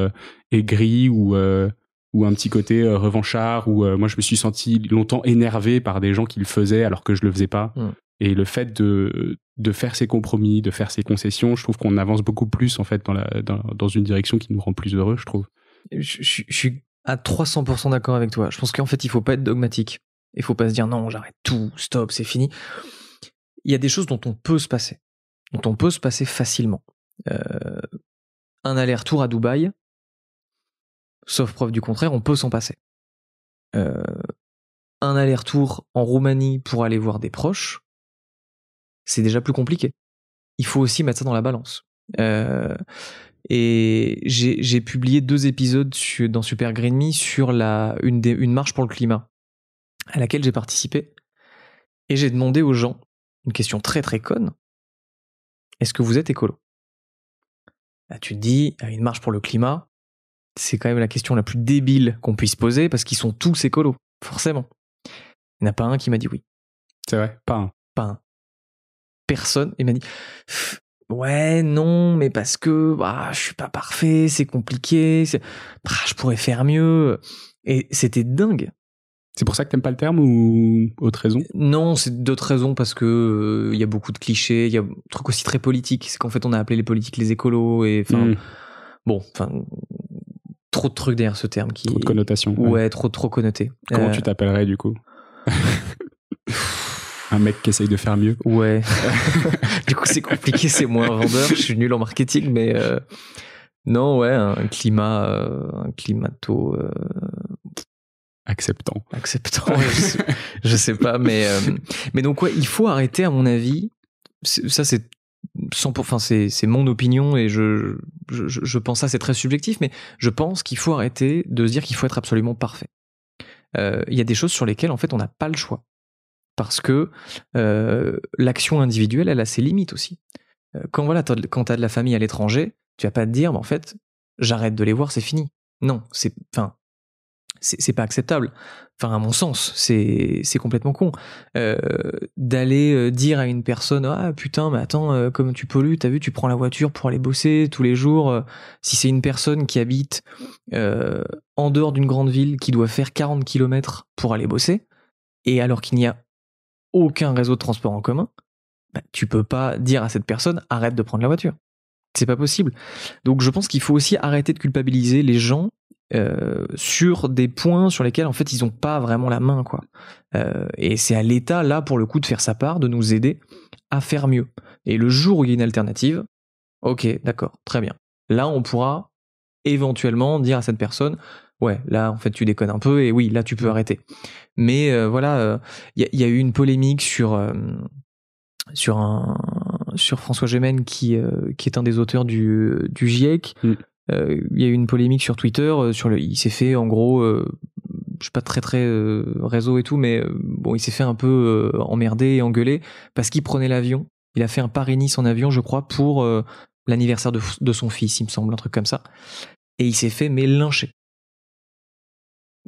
aigri, ou un petit côté revanchard, où moi je me suis senti longtemps énervé par des gens qui le faisaient alors que je le faisais pas. Et le fait de de faire ses compromis, de faire ses concessions. Je trouve qu'on avance beaucoup plus en fait dans une direction qui nous rend plus heureux, je trouve. Je suis à 300% d'accord avec toi. Je pense qu'en fait, il faut pas être dogmatique. Il faut pas se dire non, j'arrête tout, stop, c'est fini. Il y a des choses dont on peut se passer facilement. Un aller-retour à Dubaï, sauf preuve du contraire, on peut s'en passer. Un aller-retour en Roumanie pour aller voir des proches, c'est déjà plus compliqué. Il faut aussi mettre ça dans la balance. Et j'ai publié 2 épisodes dans Super Green Me sur une marche pour le climat à laquelle j'ai participé. Et j'ai demandé aux gens une question très très conne. Est-ce que vous êtes écolo ? Là, tu te dis, une marche pour le climat, c'est quand même la question la plus débile qu'on puisse poser parce qu'ils sont tous écolos, forcément. Il n'y en a pas un qui m'a dit oui. C'est vrai, pas un. Personne. Il m'a dit ouais, non, mais parce que je suis pas parfait, c'est compliqué, je pourrais faire mieux. Et c'était dingue. C'est pour ça que t'aimes pas le terme ou autre raison ? Non, c'est d'autres raisons parce que y a beaucoup de clichés, il y a un truc aussi très politique, c'est qu'en fait on a appelé les politiques les écolos et trop de trucs derrière ce terme qui trop de connotations. Ouais, trop connoté. Comment tu t'appellerais du coup ? Un mec qui essaye de faire mieux. Ouais. Du coup c'est compliqué, c'est moins vendeur, je suis nul en marketing, mais non, ouais, un climato acceptant, je sais pas, mais donc ouais, il faut arrêter à mon avis. Ça c'est 100%, c'est mon opinion et je pense ça, c'est très subjectif, mais je pense qu'il faut arrêter de se dire qu'il faut être absolument parfait. Il y a des choses sur lesquelles en fait on n'a pas le choix parce que l'action individuelle elle a ses limites aussi. Quand t'as de la famille à l'étranger, tu vas pas te dire en fait j'arrête de les voir, c'est fini. Non, c'est pas acceptable. Enfin, à mon sens, c'est complètement con. D'aller dire à une personne, ah putain, mais attends, comme tu pollues, t'as vu, tu prends la voiture pour aller bosser tous les jours. Si c'est une personne qui habite en dehors d'une grande ville, qui doit faire 40 km pour aller bosser, et alors qu'il n'y a aucun réseau de transport en commun, tu peux pas dire à cette personne, arrête de prendre la voiture. C'est pas possible. Donc je pense qu'il faut aussi arrêter de culpabiliser les gens sur des points sur lesquels en fait ils ont pas vraiment la main, quoi. Et c'est à l'État là pour le coup de faire sa part, de nous aider à faire mieux. Et le jour où il y a une alternative, ok, d'accord, très bien. Là on pourra éventuellement dire à cette personne, ouais, là en fait tu déconnes un peu et oui, là tu peux arrêter. Mais voilà, il y a eu une polémique sur François Gémen qui est un des auteurs du GIEC. Il y a eu une polémique sur Twitter il s'est fait en gros je sais pas très réseau et tout, mais bon, il s'est fait un peu emmerder et engueuler parce qu'il prenait l'avion. Il a fait un Paris-Nice en avion, je crois, pour l'anniversaire de son fils, il me semble, un truc comme ça, et il s'est fait lyncher.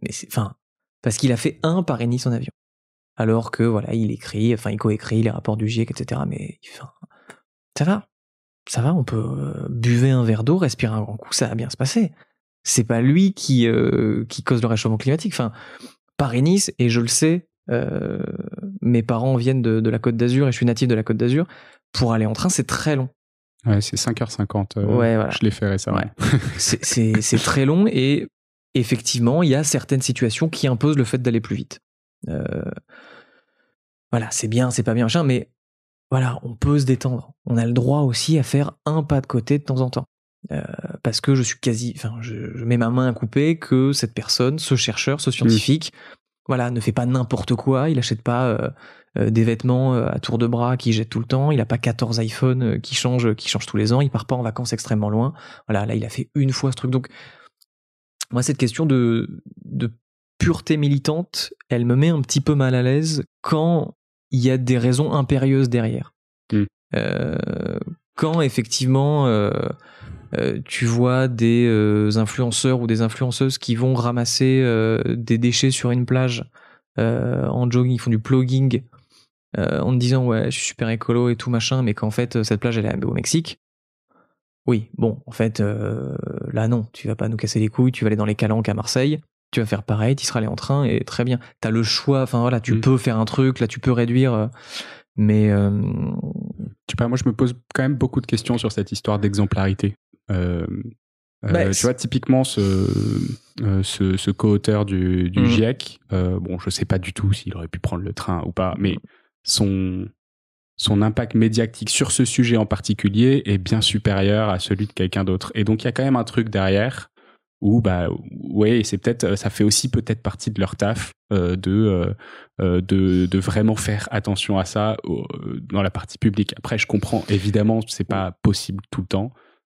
Mais parce qu'il a fait un Paris-Nice en avion, alors que voilà, il coécrit les rapports du GIEC, etc. Mais ça va, on peut buver un verre d'eau, respirer un grand coup, ça va bien se passer. C'est pas lui qui cause le réchauffement climatique. Enfin, Paris-Nice, et je le sais, mes parents viennent de la Côte d'Azur et je suis natif de la Côte d'Azur. Pour aller en train, c'est très long. Ouais, c'est 5h50. Ouais, voilà. Je l'ai fait récemment. Ouais. c'est très long et effectivement, il y a certaines situations qui imposent le fait d'aller plus vite. Voilà, c'est bien, c'est pas bien, machin, mais voilà, on peut se détendre. On a le droit aussi à faire un pas de côté de temps en temps. Parce que je mets ma main à couper que cette personne, ce chercheur, ce scientifique, voilà, ne fait pas n'importe quoi. Il achète pas des vêtements à tour de bras qu'il jette tout le temps. Il a pas 14 iPhones qui changent tous les ans. Il part pas en vacances extrêmement loin. Voilà, là, il a fait une fois ce truc. Donc, moi, cette question de pureté militante, elle me met un petit peu mal à l'aise quand il y a des raisons impérieuses derrière. Quand effectivement tu vois des influenceurs ou des influenceuses qui vont ramasser des déchets sur une plage en jogging, ils font du plogging en te disant ouais, je suis super écolo et tout machin, mais qu'en fait cette plage elle est au Mexique. Oui, bon, en fait là non, tu vas pas nous casser les couilles, tu vas aller dans les Calanques à Marseille, tu vas faire pareil, tu seras allé en train et très bien. T'as le choix, enfin voilà, tu peux faire un truc, là tu peux réduire. Mais Je sais pas, moi je me pose quand même beaucoup de questions sur cette histoire d'exemplarité. Tu vois, typiquement ce co-auteur du GIEC, bon, je sais pas du tout s'il aurait pu prendre le train ou pas, mais son impact médiatique sur ce sujet en particulier est bien supérieur à celui de quelqu'un d'autre. Et donc il y a quand même un truc derrière où ouais, c'est peut-être, ça fait aussi peut-être partie de leur taf de vraiment faire attention à ça dans la partie publique. Après, je comprends évidemment, c'est pas possible tout le temps.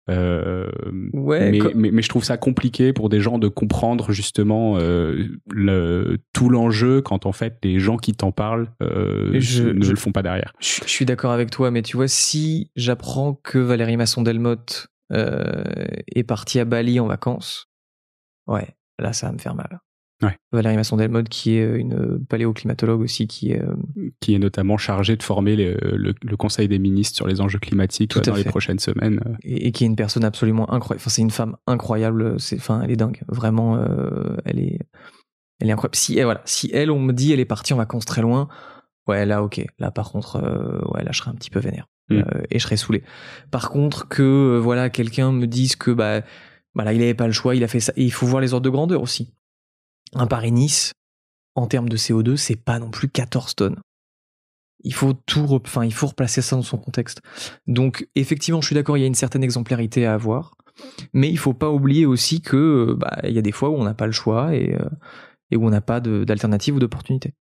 Mais je trouve ça compliqué pour des gens de comprendre justement tout l'enjeu quand en fait les gens qui t'en parlent ne le font pas derrière. Je suis d'accord avec toi, mais tu vois, si j'apprends que Valérie Masson-Delmotte est partie à Bali en vacances, ouais, là ça va me faire mal. Ouais. Valérie Masson-Delmotte, qui est une paléoclimatologue aussi, qui est notamment chargée de former le Conseil des ministres sur les enjeux climatiques dans les prochaines semaines. Et qui est une personne absolument incroyable. Enfin, c'est une femme incroyable. Elle est dingue. Vraiment, elle est incroyable. Si elle, on me dit, elle est partie en vacances très loin, ouais, là, ok. Là, par contre, ouais, là, je serais un petit peu vénère. Et je serais saoulé. Par contre, que, voilà, quelqu'un me dise que, là, il avait pas le choix, il a fait ça. Et il faut voir les ordres de grandeur aussi. Un Paris-Nice, en termes de CO2, c'est pas non plus 14 tonnes. Il faut il faut replacer ça dans son contexte. Donc, effectivement, je suis d'accord, il y a une certaine exemplarité à avoir, mais il faut pas oublier aussi que, il y a des fois où on n'a pas le choix et où on n'a pas d'alternative ou d'opportunité.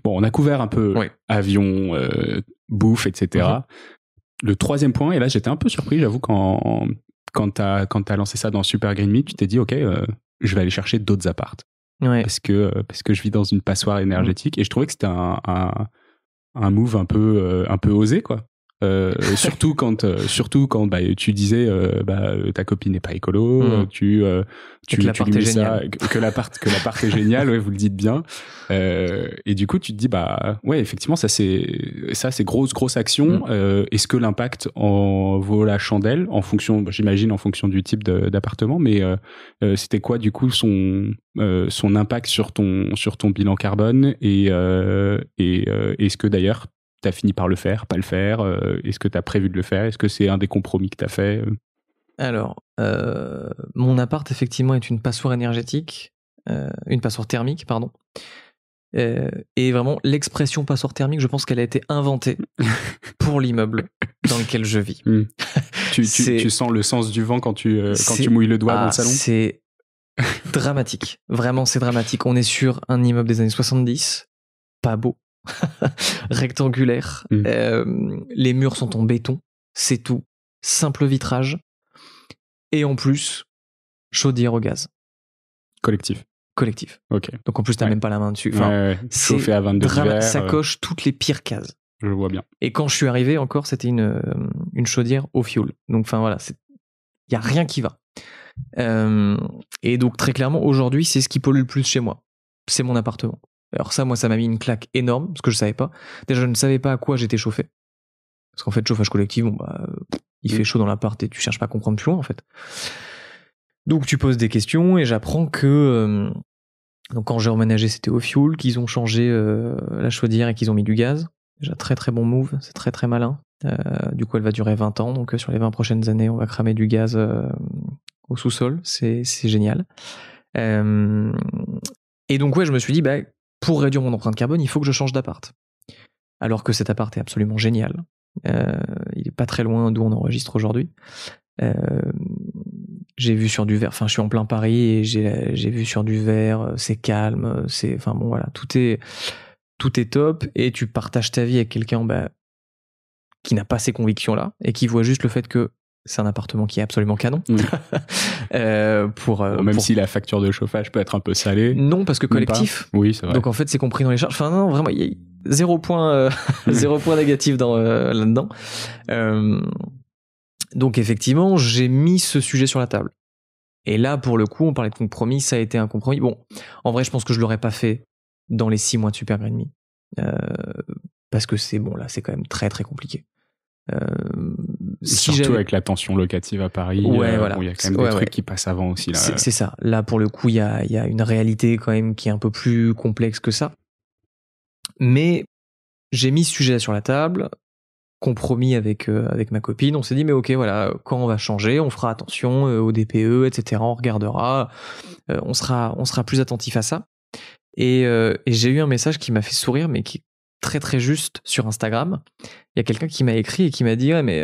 Bon, on a couvert un peu avion, bouffe, etc. Le troisième point, et là, j'étais un peu surpris, j'avoue, quand t'as lancé ça dans Super Green Me, tu t'es dit, ok, je vais aller chercher d'autres appartes. Ouais. Parce que je vis dans une passoire énergétique et je trouvais que c'était un move un peu osé, quoi. Surtout quand tu disais ta copine n'est pas écolo, tu lui mets ça, que l'appart est génial, ouais, vous le dites bien, et du coup tu te dis ouais, effectivement ça c'est grosse action. Est-ce que l'impact en vaut la chandelle en fonction, j'imagine en fonction du type d'appartement, mais c'était quoi du coup son impact sur ton bilan carbone, et est-ce que d'ailleurs t'as fini par le faire, pas le faire? Est-ce que t'as prévu de le faire? Est-ce que c'est un des compromis que t'as fait? Alors, mon appart, effectivement, est une passoire énergétique, une passoire thermique, pardon. Et vraiment, l'expression passoire thermique, je pense qu'elle a été inventée pour l'immeuble dans lequel je vis. Tu sens le sens du vent quand tu mouilles le doigt dans le salon? C'est dramatique. Vraiment, c'est dramatique. On est sur un immeuble des années 70, pas beau. Rectangulaire, les murs sont en béton, c'est tout, simple vitrage, et en plus chaudière au gaz collectif. Ok. Donc en plus t'as même pas la main dessus. Chauffé à 22 degrés, ça coche toutes les pires cases. Je le vois bien. Et quand je suis arrivé, encore c'était une chaudière au fioul. Donc enfin voilà, il y a rien qui va. Et donc très clairement aujourd'hui c'est ce qui pollue le plus chez moi, c'est mon appartement. Alors ça, moi, ça m'a mis une claque énorme, parce que je savais pas. Déjà, je ne savais pas à quoi j'étais chauffé. Parce qu'en fait, chauffage collectif, il fait chaud dans l'appart et tu cherches pas à comprendre plus loin, en fait. Donc, tu poses des questions et j'apprends que donc quand j'ai emménagé, c'était au fioul, qu'ils ont changé la chaudière et qu'ils ont mis du gaz. Déjà, très très bon move, c'est très très malin. Du coup, elle va durer 20 ans, donc sur les 20 prochaines années, on va cramer du gaz au sous-sol. C'est génial. Et donc, ouais, je me suis dit, pour réduire mon empreinte carbone, il faut que je change d'appart. Alors que cet appart est absolument génial. Il est pas très loin d'où on enregistre aujourd'hui. J'ai vu sur du verre, je suis en plein Paris et j'ai vu sur du verre, c'est calme, voilà, tout est top, et tu partages ta vie avec quelqu'un qui n'a pas ces convictions-là et qui voit juste le fait que c'est un appartement qui est absolument canon. Même si la facture de chauffage peut être un peu salée. Non, parce que collectif. Oui, c'est vrai. Donc en fait, c'est compris dans les charges. Enfin non, vraiment, il y a 0 point négatif là-dedans. Donc effectivement, j'ai mis ce sujet sur la table. Et là, pour le coup, on parlait de compromis, ça a été un compromis. Bon, en vrai, je pense que je l'aurais pas fait dans les 6 mois de Super Green Me. Parce que c'est quand même très très compliqué. Surtout avec la tension locative à Paris, voilà. Il y a quand même des trucs qui passent avant aussi. Là. C'est ça. Là, pour le coup, il y a une réalité quand même qui est un peu plus complexe que ça. Mais j'ai mis ce sujet sur la table, compromis avec ma copine, on s'est dit mais ok voilà, quand on va changer, on fera attention au DPE, etc. On regardera, on sera plus attentif à ça. Et j'ai eu un message qui m'a fait sourire, mais qui est très très juste sur Instagram. Il y a quelqu'un qui m'a écrit et qui m'a dit ouais mais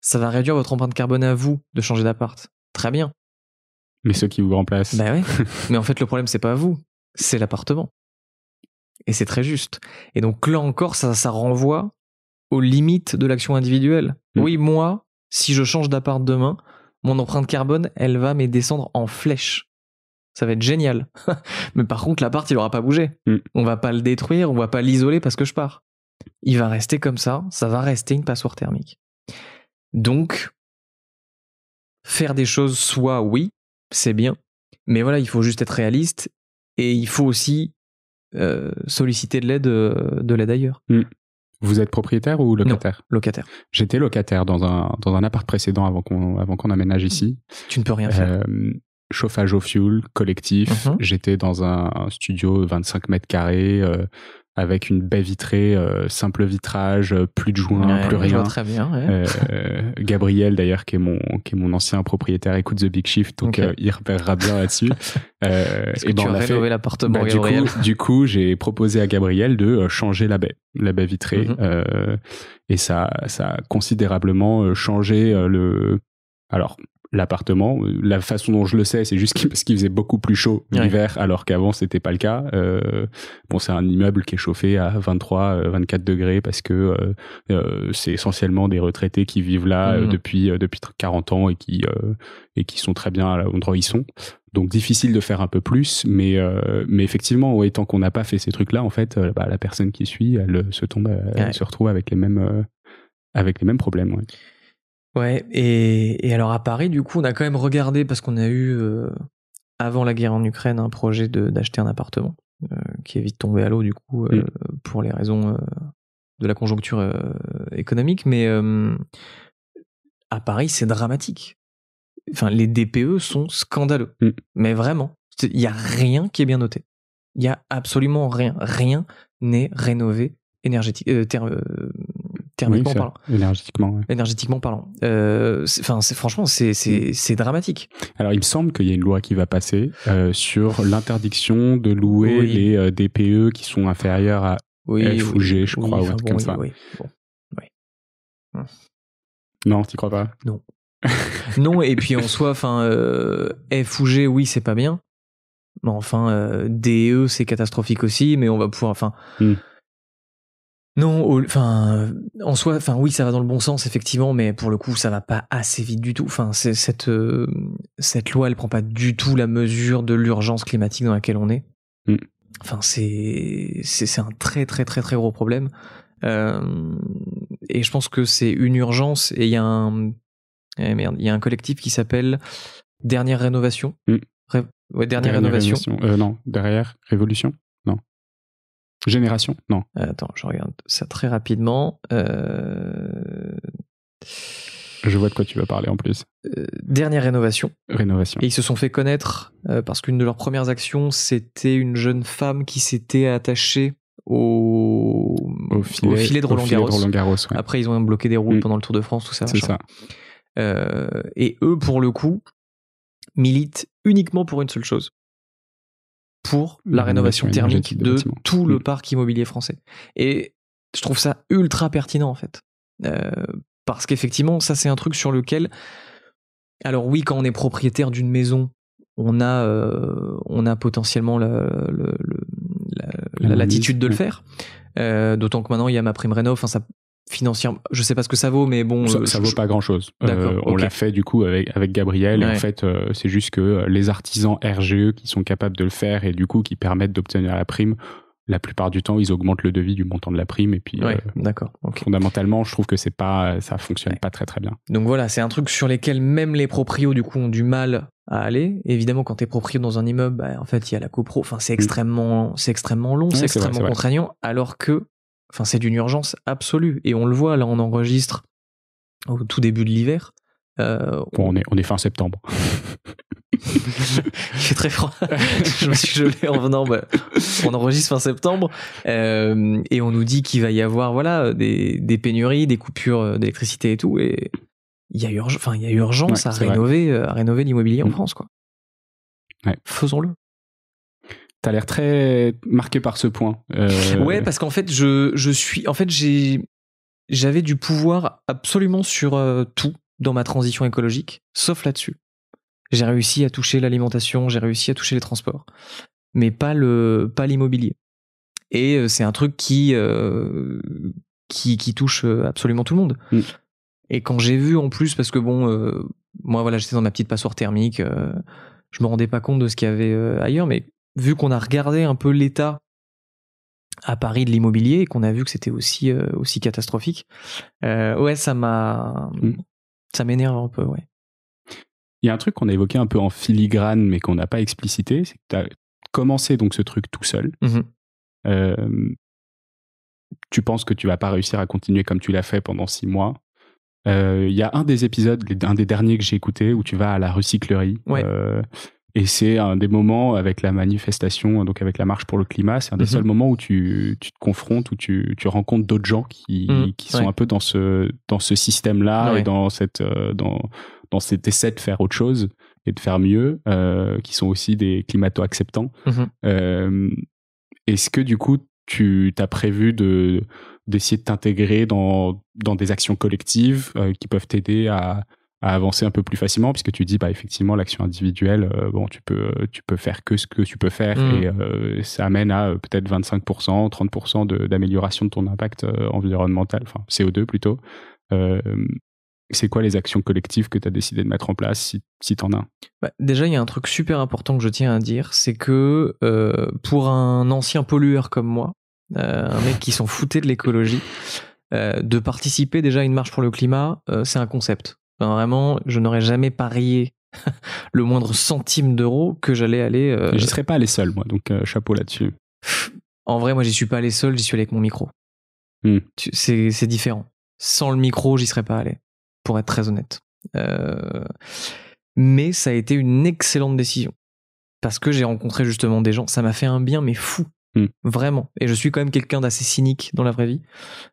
ça va réduire votre empreinte carbone à vous de changer d'appart. Très bien. Mais ceux qui vous remplacent. Bah ouais. Mais en fait le problème c'est pas vous, c'est l'appartement. Et c'est très juste. Et donc là encore ça renvoie aux limites de l'action individuelle. Oui, moi, si je change d'appart demain, mon empreinte carbone, elle va mais descendre en flèche. Ça va être génial. Mais par contre, l'appart, il aura pas bougé. On va pas le détruire, on va pas l'isoler parce que je pars. Il va rester comme ça va rester une passoire thermique. Donc, faire des choses, soit oui, c'est bien, mais voilà, il faut juste être réaliste et il faut aussi solliciter de l'aide ailleurs. Vous êtes propriétaire ou locataire ? Non, locataire. J'étais locataire dans un appart précédent avant qu'on aménage ici. Tu ne peux rien faire. Chauffage au fioul, collectif. J'étais dans un studio 25 mètres carrés avec une baie vitrée, simple vitrage, plus de joints, plus rien. Je vois très bien. Ouais. Gabriel d'ailleurs, qui est mon ancien propriétaire, écoute The Big Shift, donc il repérera bien là-dessus. Et ben on a rénové l'appartement, Gabriel. Du coup, j'ai proposé à Gabriel de changer la baie vitrée, et ça a considérablement changé l'appartement. La façon dont je le sais, c'est juste parce qu'il faisait beaucoup plus chaud l'hiver, alors qu'avant c'était pas le cas. C'est un immeuble qui est chauffé à 23, 24 degrés parce que c'est essentiellement des retraités qui vivent là depuis 40 ans et qui sont très bien à l'endroit où ils sont. Donc difficile de faire un peu plus, mais effectivement, tant qu'on n'a pas fait ces trucs-là, en fait, la personne qui suit, elle se retrouve avec les mêmes problèmes. Ouais. Ouais, et alors à Paris, du coup, on a quand même regardé, parce qu'on a eu, avant la guerre en Ukraine, un projet d'acheter un appartement, qui est vite tombé à l'eau, du coup, pour les raisons de la conjoncture économique. Mais à Paris, c'est dramatique. Enfin, les DPE sont scandaleux. Mais vraiment, il n'y a rien qui est bien noté. Il n'y a absolument rien. Rien n'est rénové thermiquement parlant. Énergétiquement parlant. Franchement, c'est dramatique. Alors, il me semble qu'il y a une loi qui va passer sur l'interdiction de louer les DPE qui sont inférieurs à F ou G, je crois, ou un truc comme ça. Non, t'y crois pas ? Non. Non, et puis en soi, F ou G, oui, c'est pas bien. Mais enfin, DE, c'est catastrophique aussi, mais on va pouvoir... Non, en soi, oui, ça va dans le bon sens, effectivement, mais pour le coup, ça va pas assez vite du tout. Cette loi, elle prend pas du tout la mesure de l'urgence climatique dans laquelle on est. C'est un très, très, très, très gros problème. Et je pense que c'est une urgence, et il y a un collectif qui s'appelle Dernière Rénovation. Dernière Rénovation. Non, derrière Révolution. Non. Génération. Non. Attends, je regarde ça très rapidement. Je vois de quoi tu vas parler en plus. Dernière Rénovation. Rénovation. Et ils se sont fait connaître parce qu'une de leurs premières actions, c'était une jeune femme qui s'était attachée au filet de Roland Garros. Ouais. Après, ils ont bloqué des routes pendant le Tour de France, tout ça. C'est ça. Et eux, pour le coup, militent uniquement pour une seule chose. Pour la rénovation thermique de tout le parc immobilier français. Et je trouve ça ultra pertinent, en fait. Parce qu'effectivement, ça, c'est un truc sur lequel... Alors oui, quand on est propriétaire d'une maison, on a potentiellement la latitude de le faire. D'autant que maintenant, il y a ma prime rénov'. Financièrement, je sais pas ce que ça vaut, mais bon... Ça vaut pas grand-chose. On l'a fait du coup avec Gabriel, et en fait, c'est juste que les artisans RGE qui sont capables de le faire et du coup qui permettent d'obtenir la prime, la plupart du temps, ils augmentent le devis du montant de la prime, et puis d'accord. Okay. Fondamentalement, je trouve que ça fonctionne pas très très bien. Donc voilà, c'est un truc sur lesquels même les proprios du coup ont du mal à aller. Évidemment, quand t'es proprio dans un immeuble, en fait, il y a la copro. C'est extrêmement long, c'est extrêmement contraignant, alors que c'est d'une urgence absolue. Et on le voit, là, on enregistre au tout début de l'hiver. On est fin septembre. Il fait très froid. Je me suis gelé en venant. On enregistre fin septembre et on nous dit qu'il va y avoir des pénuries, des coupures d'électricité et tout. Et il y a urgence à rénover l'immobilier en France, quoi. Ouais. Faisons-le. T'as l'air très marqué par ce point. Ouais, parce qu'en fait, j'avais du pouvoir absolument sur tout dans ma transition écologique, sauf là-dessus. J'ai réussi à toucher l'alimentation, j'ai réussi à toucher les transports, mais pas l'immobilier. Et c'est un truc qui touche absolument tout le monde. Et quand j'ai vu en plus, parce que moi j'étais dans ma petite passoire thermique, je me rendais pas compte de ce qu'il y avait ailleurs, mais vu qu'on a regardé un peu l'état à Paris de l'immobilier et qu'on a vu que c'était aussi catastrophique, ça m'énerve un peu, ouais. Il y a un truc qu'on a évoqué un peu en filigrane, mais qu'on n'a pas explicité, c'est que tu as commencé donc ce truc tout seul. Tu penses que tu vas pas réussir à continuer comme tu l'as fait pendant 6 mois. Il y a un des épisodes, un des derniers que j'ai écouté, où tu vas à la recyclerie. Ouais. Et c'est un des moments avec la manifestation, donc avec la marche pour le climat, c'est un des seuls moments où tu te confrontes, où tu rencontres d'autres gens qui sont un peu dans ce système-là et dans cet essai de faire autre chose et de faire mieux, qui sont aussi des climato-acceptants. Est-ce que du coup, tu t'as prévu d'essayer de t'intégrer dans des actions collectives qui peuvent t'aider à avancer un peu plus facilement, puisque tu dis effectivement l'action individuelle, tu peux faire que ce que tu peux faire et ça amène à peut-être 25%, 30% d'amélioration de ton impact environnemental, enfin CO2 plutôt. C'est quoi les actions collectives que tu as décidé de mettre en place si t'en as? Déjà, il y a un truc super important que je tiens à dire, c'est que pour un ancien pollueur comme moi, un mec qui s'en foutait de l'écologie, de participer déjà à une marche pour le climat, c'est un concept. Enfin, vraiment, je n'aurais jamais parié le moindre centime d'euro que j'allais aller... J'y serais pas allé seul, moi, donc chapeau là-dessus. En vrai, moi, j'y suis pas allé seul, j'y suis allé avec mon micro. C'est différent. Sans le micro, j'y serais pas allé, pour être très honnête. Mais ça a été une excellente décision. Parce que j'ai rencontré justement des gens, ça m'a fait un bien, mais fou. Vraiment. Et je suis quand même quelqu'un d'assez cynique dans la vraie vie.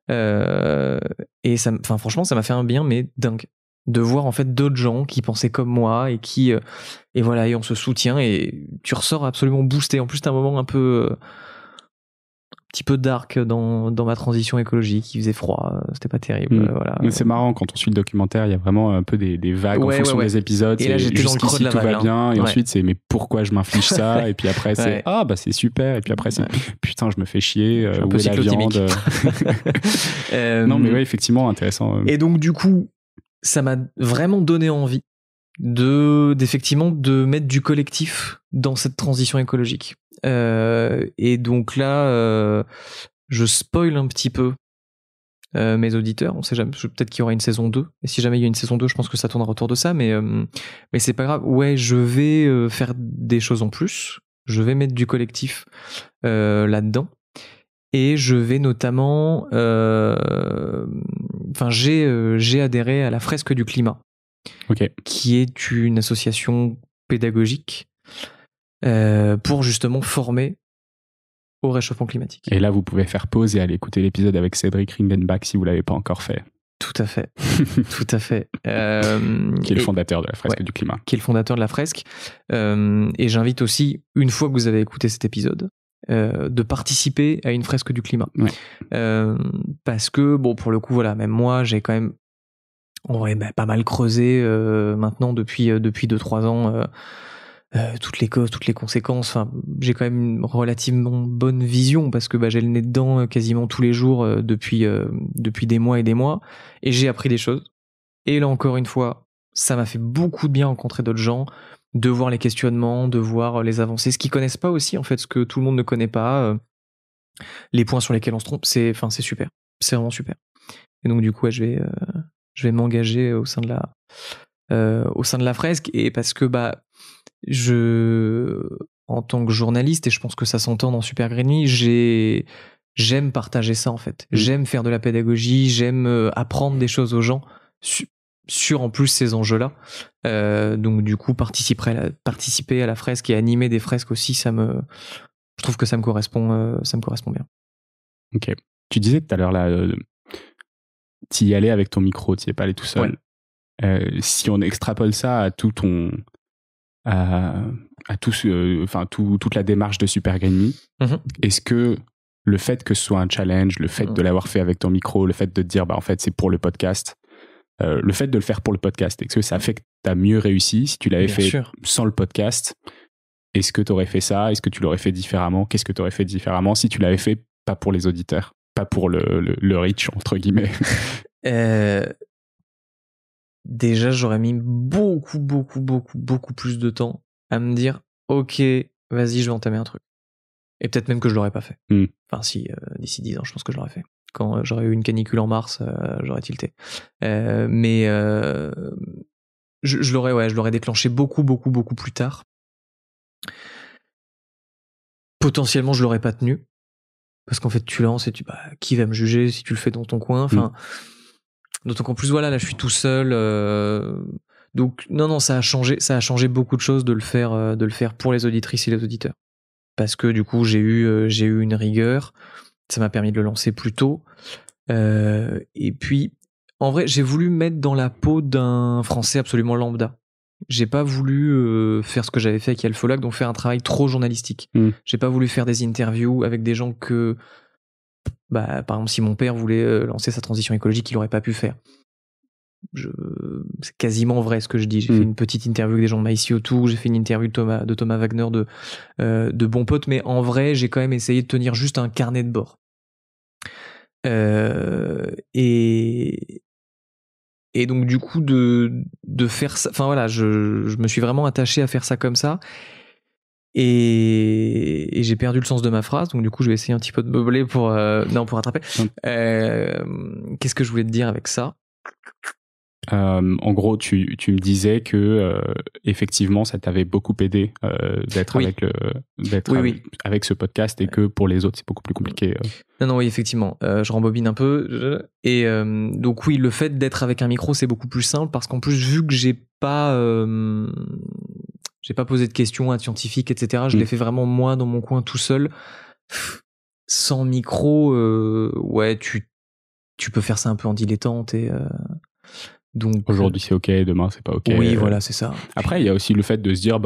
Et franchement, ça m'a fait un bien, mais dingue. De voir en fait d'autres gens qui pensaient comme moi et qui et on se soutient et tu ressors absolument boosté. En plus, t'as un moment un petit peu dark dans ma transition écologique. Il faisait froid, c'était pas terrible. Mais c'est marrant, quand on suit le documentaire, il y a vraiment un peu des vagues en fonction des épisodes. Et là, j'étais dans le creux de la vague. Tout va bien, et ensuite c'est mais pourquoi je m'inflige ça? Et puis après c'est c'est super, et puis après c'est putain, je me fais chier, où est la viande? Non mais effectivement, intéressant. Et donc du coup, ça m'a vraiment donné envie d'effectivement de mettre du collectif dans cette transition écologique. Et donc là, je spoil un petit peu mes auditeurs. On sait jamais, peut-être qu'il y aura une saison 2. Et si jamais il y a une saison 2, je pense que ça tournera autour de ça. Mais c'est pas grave. Ouais, je vais faire des choses en plus. Je vais mettre du collectif là-dedans. Et je vais notamment... j'ai adhéré à la Fresque du Climat, qui est une association pédagogique pour justement former au réchauffement climatique. Et là, vous pouvez faire pause et aller écouter l'épisode avec Cédric Ringenbach si vous ne l'avez pas encore fait. Tout à fait. Tout à fait. Qui est le fondateur de la Fresque du Climat. Qui est le fondateur de la Fresque. Et j'invite aussi, une fois que vous avez écouté cet épisode, de participer à une fresque du climat. Parce que, pour le coup, même moi, j'ai quand même pas mal creusé maintenant depuis 2-3 ans toutes les causes, toutes les conséquences. Enfin, j'ai quand même une relativement bonne vision parce que j'ai le nez dedans quasiment tous les jours depuis des mois et des mois, et j'ai appris des choses. Et là encore une fois, ça m'a fait beaucoup de bien rencontrer d'autres gens, de voir les questionnements, de voir les avancées, ce qu'ils connaissent pas aussi, en fait, ce que tout le monde ne connaît pas, les points sur lesquels on se trompe, c'est super, c'est vraiment super. Et donc du coup, je vais m'engager au sein de la fresque, et parce que en tant que journaliste, et je pense que ça s'entend dans Super Green Me, j'aime partager ça en fait. J'aime faire de la pédagogie, j'aime apprendre des choses aux gens sur en plus ces enjeux-là. Donc du coup, participer à la fresque et animer des fresques aussi, je trouve que ça me correspond bien. Ok. Tu disais tout à l'heure là, t'y y allais avec ton micro, t'y es pas allé tout seul. Ouais. Si on extrapole ça à tout ton, toute la démarche de Super Green Me, est-ce que le fait que ce soit un challenge, le fait de l'avoir fait avec ton micro, le fait de te dire en fait c'est pour le podcast, le fait de le faire pour le podcast, est-ce que ça fait que tu as mieux réussi? Si tu l'avais fait sans le podcast, est-ce que tu aurais fait ça? Est-ce que tu l'aurais fait différemment? Qu'est-ce que tu aurais fait différemment si tu l'avais fait pas pour les auditeurs, pas pour le reach entre guillemets? Déjà, j'aurais mis beaucoup plus de temps à me dire ok, vas-y, je vais entamer un truc. Et peut-être même que je l'aurais pas fait. Enfin si, d'ici 10 ans, je pense que je l'aurais fait. Quand j'aurais eu une canicule en mars, j'aurais tilté. Mais je l'aurais déclenché beaucoup plus tard. Potentiellement, je l'aurais pas tenu. Parce qu'en fait, tu lances et qui va me juger si tu le fais dans ton coin? Enfin, d'autant qu'en plus, voilà, là, je suis tout seul. Donc, non, ça a changé beaucoup de choses de le faire pour les auditrices et les auditeurs. Parce que du coup, j'ai eu une rigueur. Ça m'a permis de le lancer plus tôt. Et puis, en vrai, j'ai voulu me mettre dans la peau d'un Français absolument lambda. J'ai pas voulu faire ce que j'avais fait avec Yalfolac, donc faire un travail trop journalistique. J'ai pas voulu faire des interviews avec des gens que, par exemple, si mon père voulait lancer sa transition écologique, il aurait pas pu faire. C'est quasiment vrai ce que je dis. J'ai fait une petite interview avec des gens de MyCO2, j'ai fait une interview de Thomas Wagner de bons potes, mais en vrai, j'ai quand même essayé de tenir juste un carnet de bord. Et donc du coup de faire ça, enfin voilà, je me suis vraiment attaché à faire ça comme ça. Et j'ai perdu le sens de ma phrase, donc du coup je vais essayer un petit peu de meubler pour rattraper. Qu'est-ce que je voulais te dire avec ça? En gros, tu me disais que effectivement, ça t'avait beaucoup aidé d'être avec ce podcast et que pour les autres, c'est beaucoup plus compliqué. Non, oui, effectivement. Je rembobine un peu. Et donc oui, le fait d'être avec un micro, c'est beaucoup plus simple parce qu'en plus, vu que j'ai pas posé de questions à scientifiques, etc., je l'ai fait vraiment moi dans mon coin tout seul. Sans micro, ouais, tu peux faire ça un peu en dilettante et donc aujourd'hui c'est ok, demain c'est pas ok. Oui, voilà, c'est ça. Après, il y a aussi le fait de se dire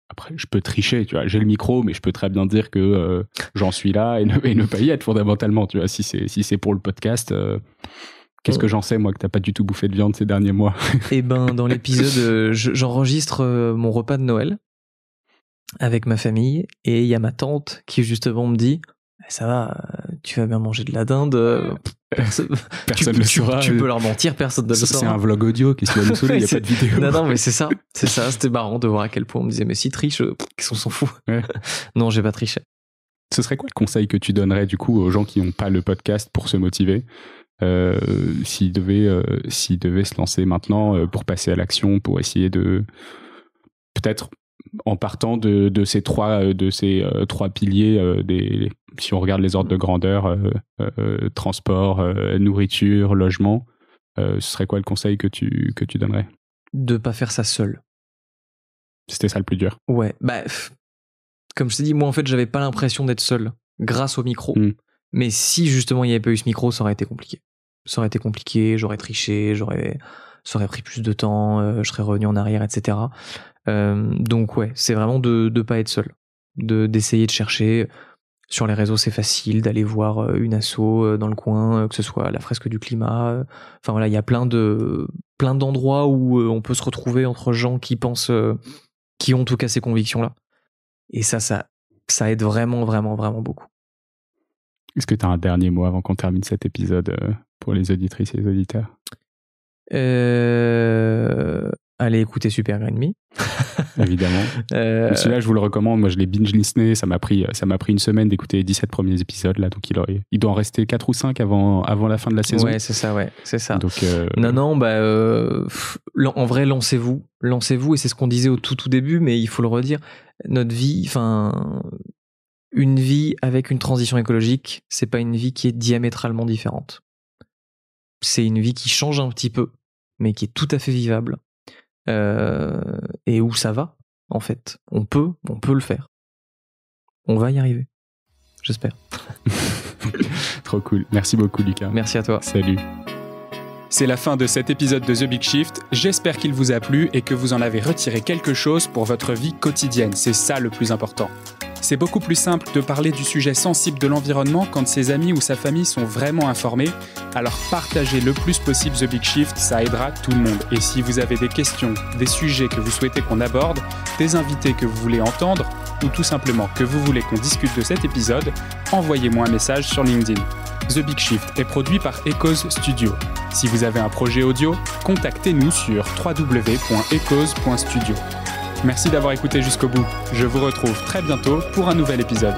après je peux tricher, tu vois, j'ai le micro, mais je peux très bien dire que j'en suis là et ne pas y être fondamentalement, tu vois, si c'est pour le podcast. Qu'est-ce que j'en sais, moi, que t'as pas du tout bouffé de viande ces derniers mois? Eh ben, dans l'épisode, j'enregistre mon repas de Noël avec ma famille et il y a ma tante qui justement me dit ça va, tu vas bien manger de la dinde. Personne ne le saura. Tu peux leur mentir, personne ne le saura. C'est un vlog audio qui se va nous saouler, il n'y a pas de vidéo. Non, mais c'est ça. C'était marrant de voir à quel point on me disait mais si triche, qu'est-ce qu'on s'en fout. Ouais. Non, j'ai pas triché. Ce serait quoi le conseil que tu donnerais du coup aux gens qui n'ont pas le podcast pour se motiver, s'ils devaient se lancer maintenant pour passer à l'action, pour essayer de peut-être en partant de ces trois piliers, si on regarde les ordres de grandeur, transport, nourriture, logement, ce serait quoi le conseil que tu donnerais? De pas faire ça seul. C'était ça le plus dur. Ouais, comme je t'ai dit, moi en fait j'avais pas l'impression d'être seul grâce au micro. Mais si justement il n'y avait pas eu ce micro, ça aurait été compliqué. J'aurais triché, ça aurait pris plus de temps, je serais revenu en arrière, etc. Donc ouais, c'est vraiment de pas être seul, d'essayer de chercher. Sur les réseaux, c'est facile d'aller voir une asso dans le coin, que ce soit la fresque du climat. Enfin voilà, il y a plein d'endroits où on peut se retrouver entre gens qui pensent, qui ont en tout cas ces convictions-là. Et ça aide vraiment beaucoup. Est-ce que tu as un dernier mot avant qu'on termine cet épisode pour les auditrices et les auditeurs? Allez écouter Super Green Me. Évidemment. Celui-là, je vous le recommande. Moi, je l'ai binge-listené. Ça m'a pris une semaine d'écouter les 17 premiers épisodes. Là, donc, il doit en rester 4 ou 5 avant la fin de la saison. Ouais, c'est ça. Donc, Non, en vrai, lancez-vous. Et c'est ce qu'on disait au tout début, mais il faut le redire. Notre vie, une vie avec une transition écologique, c'est pas une vie qui est diamétralement différente. C'est une vie qui change un petit peu, mais qui est tout à fait vivable, et où ça va, en fait. On peut le faire. On va y arriver. J'espère. Trop cool. Merci beaucoup, Lucas. Merci à toi. Salut. C'est la fin de cet épisode de The Big Shift. J'espère qu'il vous a plu et que vous en avez retiré quelque chose pour votre vie quotidienne. C'est ça le plus important. C'est beaucoup plus simple de parler du sujet sensible de l'environnement quand ses amis ou sa famille sont vraiment informés. Alors partagez le plus possible The Big Shift, ça aidera tout le monde. Et si vous avez des questions, des sujets que vous souhaitez qu'on aborde, des invités que vous voulez entendre, ou tout simplement que vous voulez qu'on discute de cet épisode, envoyez-moi un message sur LinkedIn. The Big Shift est produit par Echoes Studio. Si vous avez un projet audio, contactez-nous sur www.echoes.studio. Merci d'avoir écouté jusqu'au bout. Je vous retrouve très bientôt pour un nouvel épisode.